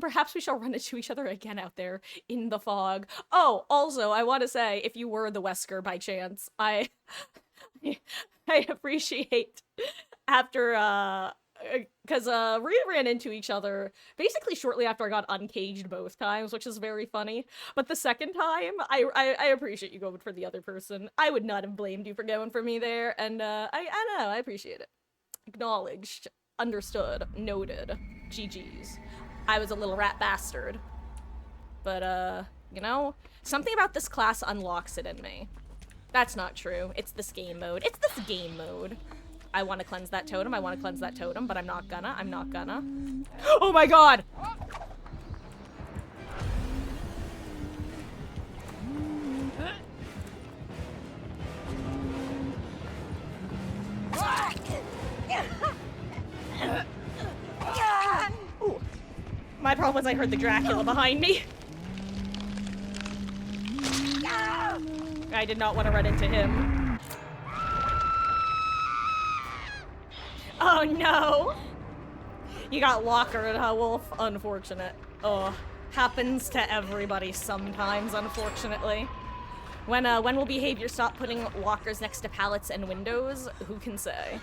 Perhaps we shall run into each other again out there in the fog. Oh, also, I want to say, if you were the Wesker by chance, I appreciate after, because we ran into each other basically shortly after I got uncaged both times, which is very funny. But the second time, I appreciate you going for the other person. I would not have blamed you for going for me there, and I don't know, I appreciate it. Acknowledged, understood, noted, GG's. I was a little rat bastard. But, you know, something about this class unlocks it in me. That's not true. It's this game mode. It's this game mode. I want to cleanse that totem. I want to cleanse that totem, but I'm not gonna. I'm not gonna. Oh my god! Ooh. My problem was I heard the Dracula behind me. I did not want to run into him. Oh no! You got lockered, huh, Wolf? Unfortunate. Oh, happens to everybody sometimes, unfortunately. When will behavior stop putting lockers next to pallets and windows? Who can say?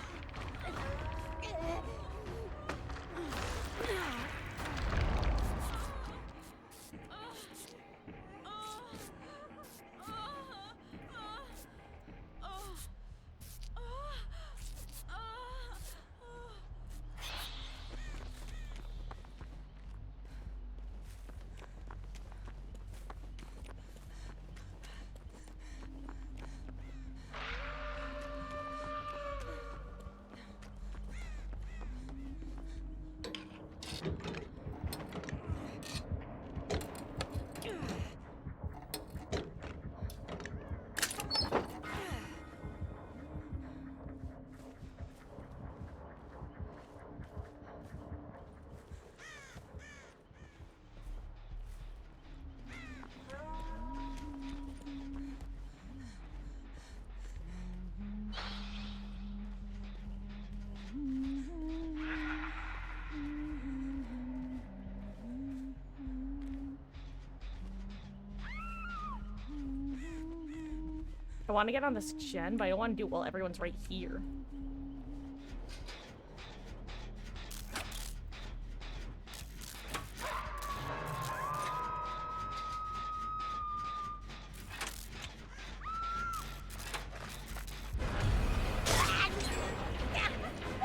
I want to get on this gen, but I don't want to do it while everyone's right here.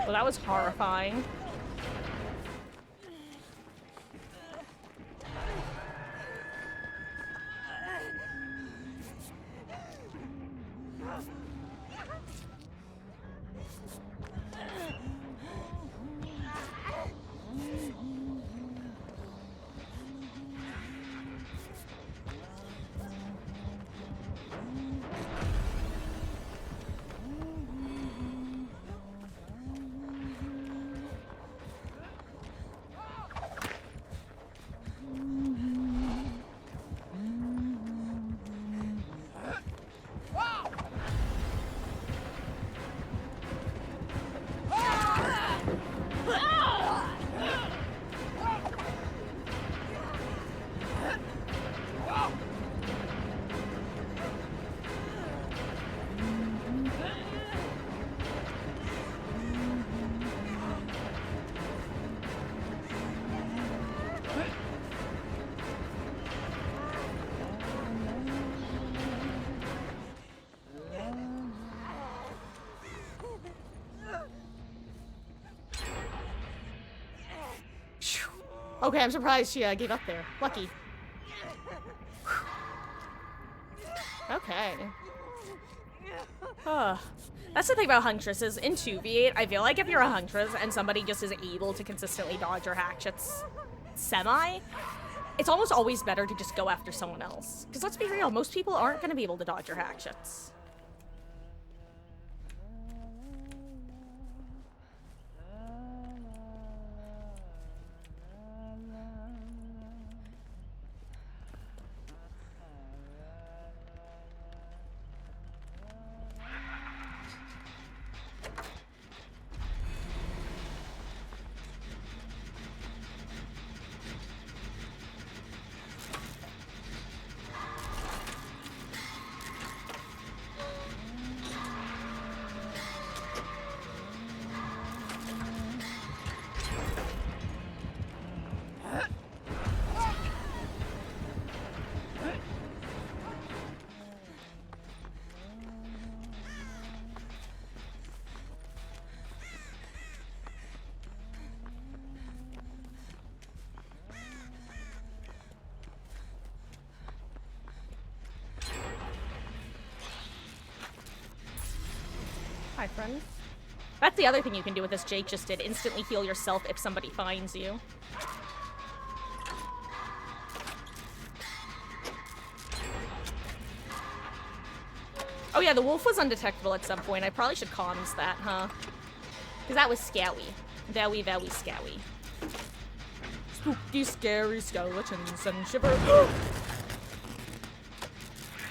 Well, that was horrifying. Okay, I'm surprised she gave up there. Lucky. Okay. That's the thing about Huntresses. In 2v8, I feel like if you're a Huntress and somebody just is able to consistently dodge your hatchets it's almost always better to just go after someone else. Because let's be real, most people aren't going to be able to dodge your hatchets. Hi, friends. That's the other thing you can do with this Jake just did. Instantly heal yourself if somebody finds you. Oh yeah, the wolf was undetectable at some point. I probably should comms that, huh? Because that was scary. Very, very scary. Spooky, scary skeletons and shiver.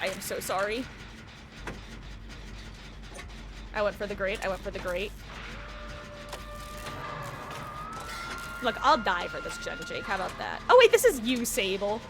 I am so sorry. I went for the great. I went for the great. Look, I'll die for this gen, Jake. How about that? Oh wait, this is you, Sable.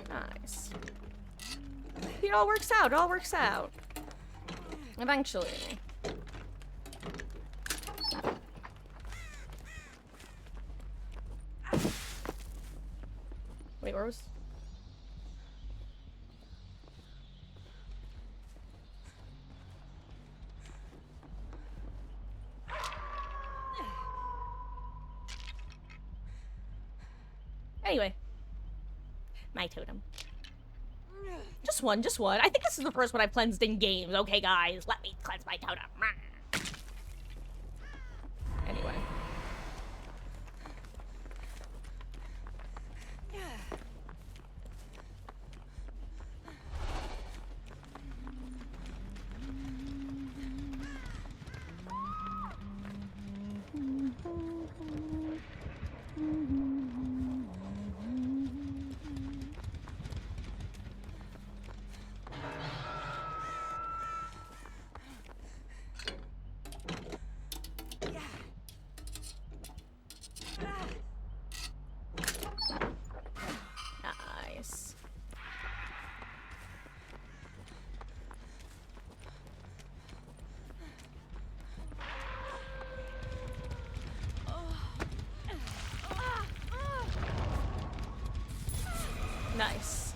Nice. It all works out. It all works out. Eventually. Wait, where was... Anyway. My totem. Just one, just one. I think this is the first one I've cleansed in games. Okay, guys, let me cleanse my totem. Anyway. Nice. Nice.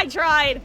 I tried.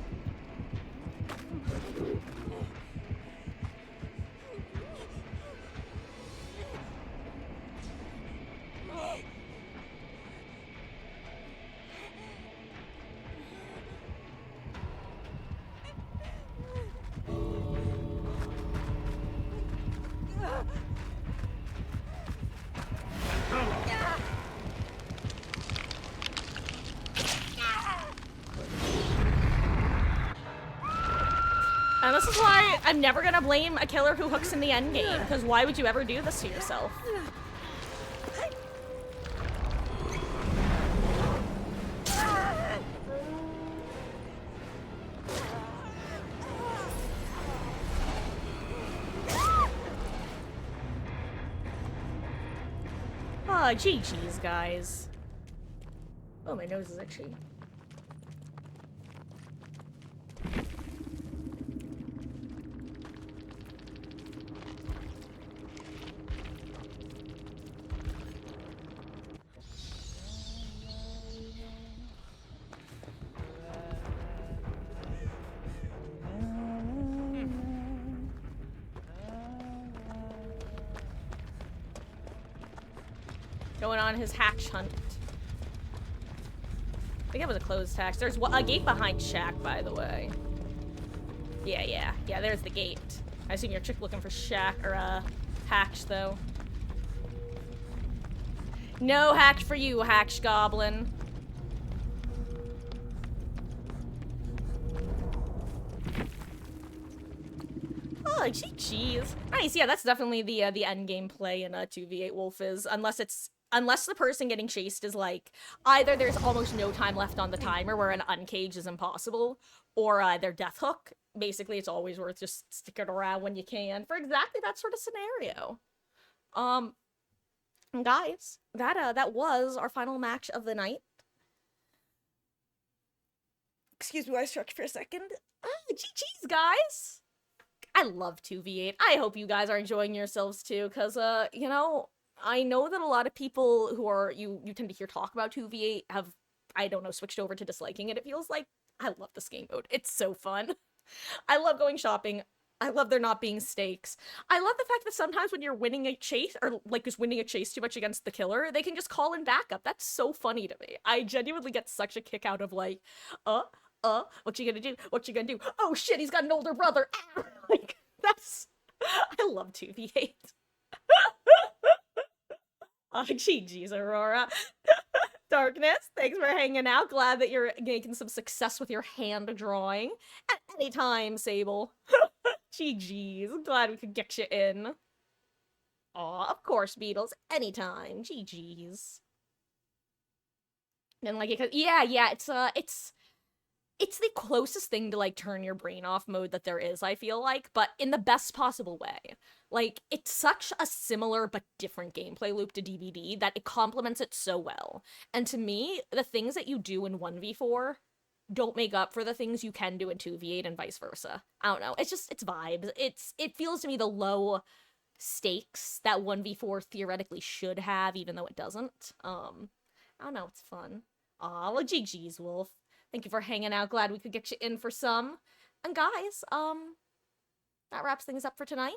And this is why I'm never gonna blame a killer who hooks in the end game, because why would you ever do this to yourself? Ah, GG's, guys. Oh, my nose is itchy. Going on his hatch hunt. I think it was a closed hatch. There's a gate behind Shack, by the way. Yeah, there's the gate. I assume you're chick looking for Shack, or, hatch, though. No hatch for you, hatch goblin. Oh, jeez. Nice, yeah, that's definitely the end game play in 2v8 Wolf is, unless the person getting chased is like, either there's almost no time left on the timer where an uncage is impossible, or their death hook. Basically, it's always worth just sticking around when you can for exactly that sort of scenario. Guys, that was our final match of the night. Excuse me, I stretched for a second. GG's, guys! I love 2v8. I hope you guys are enjoying yourselves too, because, you know, I know that a lot of people who are, you tend to hear talk about 2v8 have, I don't know, switched over to disliking it, it feels like. I love this game mode. It's so fun. I love going shopping. I love there not being stakes. I love the fact that sometimes when you're winning a chase, or like just winning a chase too much against the killer, they can just call in backup. That's so funny to me. I genuinely get such a kick out of like, what you gonna do? What you gonna do? Oh shit, he's got an older brother. Like, that's, I love 2v8. Oh, GG's, Aurora. Darkness, thanks for hanging out. Glad that you're making some success with your hand drawing. At any time, Sable. GG's. Glad we could get you in. Aw, of course, Beatles. Anytime. GG's. And like, yeah, it's the closest thing to like turn your brain off mode that there is, I feel like, but in the best possible way. Like, it's such a similar but different gameplay loop to DBD that it complements it so well. And to me, the things that you do in 1v4 don't make up for the things you can do in 2v8 and vice versa. I don't know. It's just, it's vibes. It feels to me the low stakes that 1v4 theoretically should have, even though it doesn't. I don't know. It's fun. Aw, well, GG's, Wolf. Thank you for hanging out. Glad we could get you in for some. And guys, that wraps things up for tonight.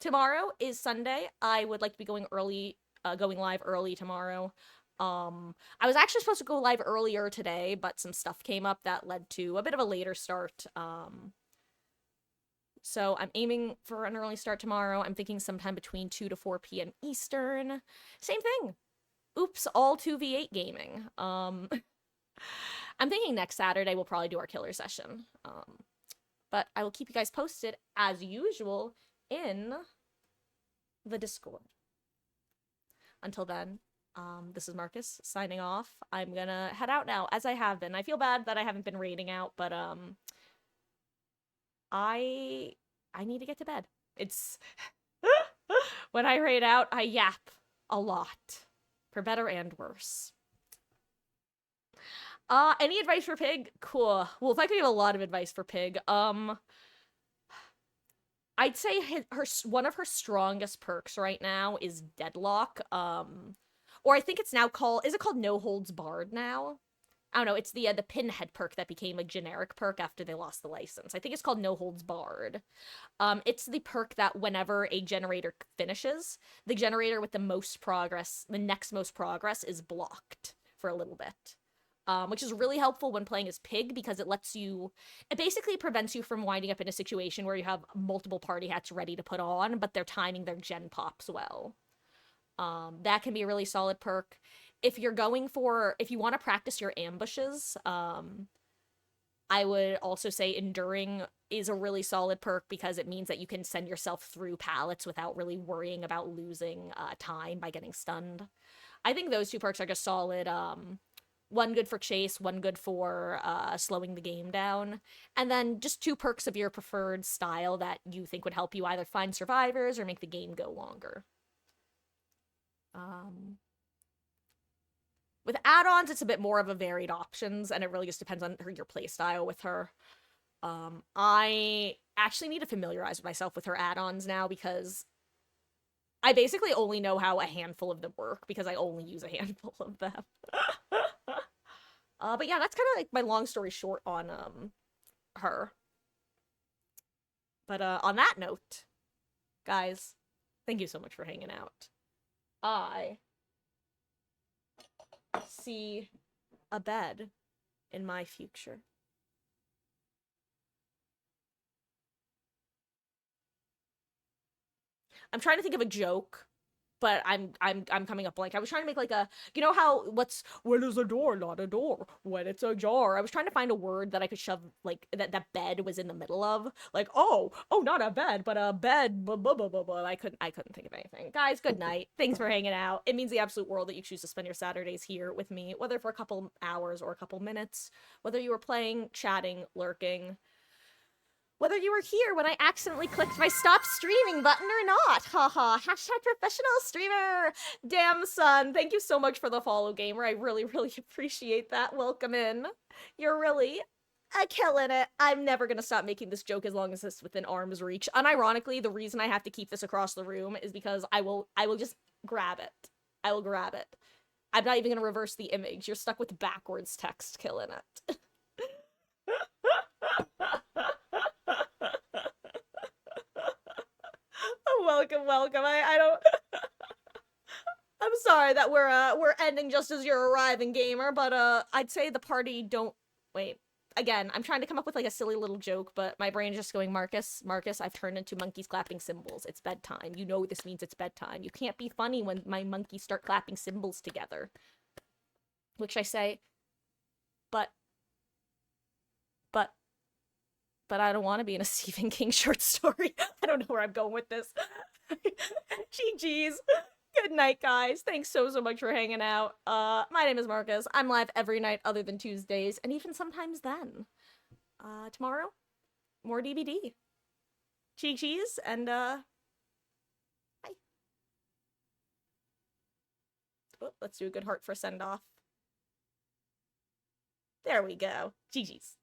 Tomorrow is Sunday. I would like to be going live early tomorrow. I was actually supposed to go live earlier today, but some stuff came up that led to a bit of a later start. So I'm aiming for an early start tomorrow. I'm thinking sometime between 2 to 4 p.m. Eastern. Same thing. Oops, all 2v8 gaming. I'm thinking next Saturday we'll probably do our killer session. But I will keep you guys posted, as usual, in the Discord. Until then, this is Marcus, signing off. I'm gonna head out now, as I have been. I feel bad that I haven't been raiding out, but, I need to get to bed. It's... When I raid out, I yap a lot. For better and worse. Any advice for Pig? Cool. Well, if I could give a lot of advice for Pig, I'd say one of her strongest perks right now is Deadlock, or I think it's now called, is it called No Holds Barred now? I don't know, it's the Pinhead perk that became a generic perk after they lost the license. I think it's called No Holds Barred. It's the perk that whenever a generator finishes, the generator with the most progress, the next most progress, is blocked for a little bit. Which is really helpful when playing as Pig, because it basically prevents you from winding up in a situation where you have multiple party hats ready to put on, but they're timing their gen pops well. That can be a really solid perk. If you want to practice your ambushes, I would also say Enduring is a really solid perk because it means that you can send yourself through pallets without really worrying about losing time by getting stunned. I think those two perks are just solid. One good for chase, one good for slowing the game down. And then just 2 perks of your preferred style that you think would help you either find survivors or make the game go longer. With add-ons, it's a bit more of a varied options, and it really just depends on your playstyle with her. I actually need to familiarize myself with her add-ons now, because I basically only know how a handful of them work, because I only use a handful of them. But yeah, that's kind of like my long story short on, her. But, on that note, guys, thank you so much for hanging out. I see a bed in my future. I'm trying to think of a joke, but I'm coming up blank. I was trying to make like a, you know how when is a door not a door when it's ajar. I was trying to find a word that I could shove like that bed was in the middle of, like not a bed but a bed. Blah, blah, blah, blah, blah. I couldn't think of anything. Guys, good night. Thanks for hanging out. It means the absolute world that you choose to spend your Saturdays here with me, whether for a couple hours or a couple minutes, whether you were playing, chatting, lurking. Whether you were here when I accidentally clicked my stop streaming button or not. Haha. Hashtag professional streamer. Damn, son. Thank you so much for the follow, gamer. I really, really appreciate that. Welcome in. You're really killing it. I'm never gonna stop making this joke as long as it's within arm's reach. Unironically, the reason I have to keep this across the room is because I will just grab it. I will grab it. I'm not even gonna reverse the image. You're stuck with backwards text, killing it. Welcome. I don't. I'm sorry that we're ending just as you're arriving, gamer. But I'd say the party don't wait. Again, I'm trying to come up with like a silly little joke, but my brain's just going, Marcus, I've turned into monkeys clapping cymbals. It's bedtime. You know this means it's bedtime. You can't be funny when my monkeys start clapping cymbals together. Which I say, but I don't want to be in a Stephen King short story. I don't know where I'm going with this. GG's. Good night, guys. Thanks so much for hanging out. My name is Marcus. I'm live every night other than Tuesdays, and even sometimes then. Tomorrow, more DBD. Cheese, and, bye. Oh, let's do a good heart for send-off. There we go. GG's.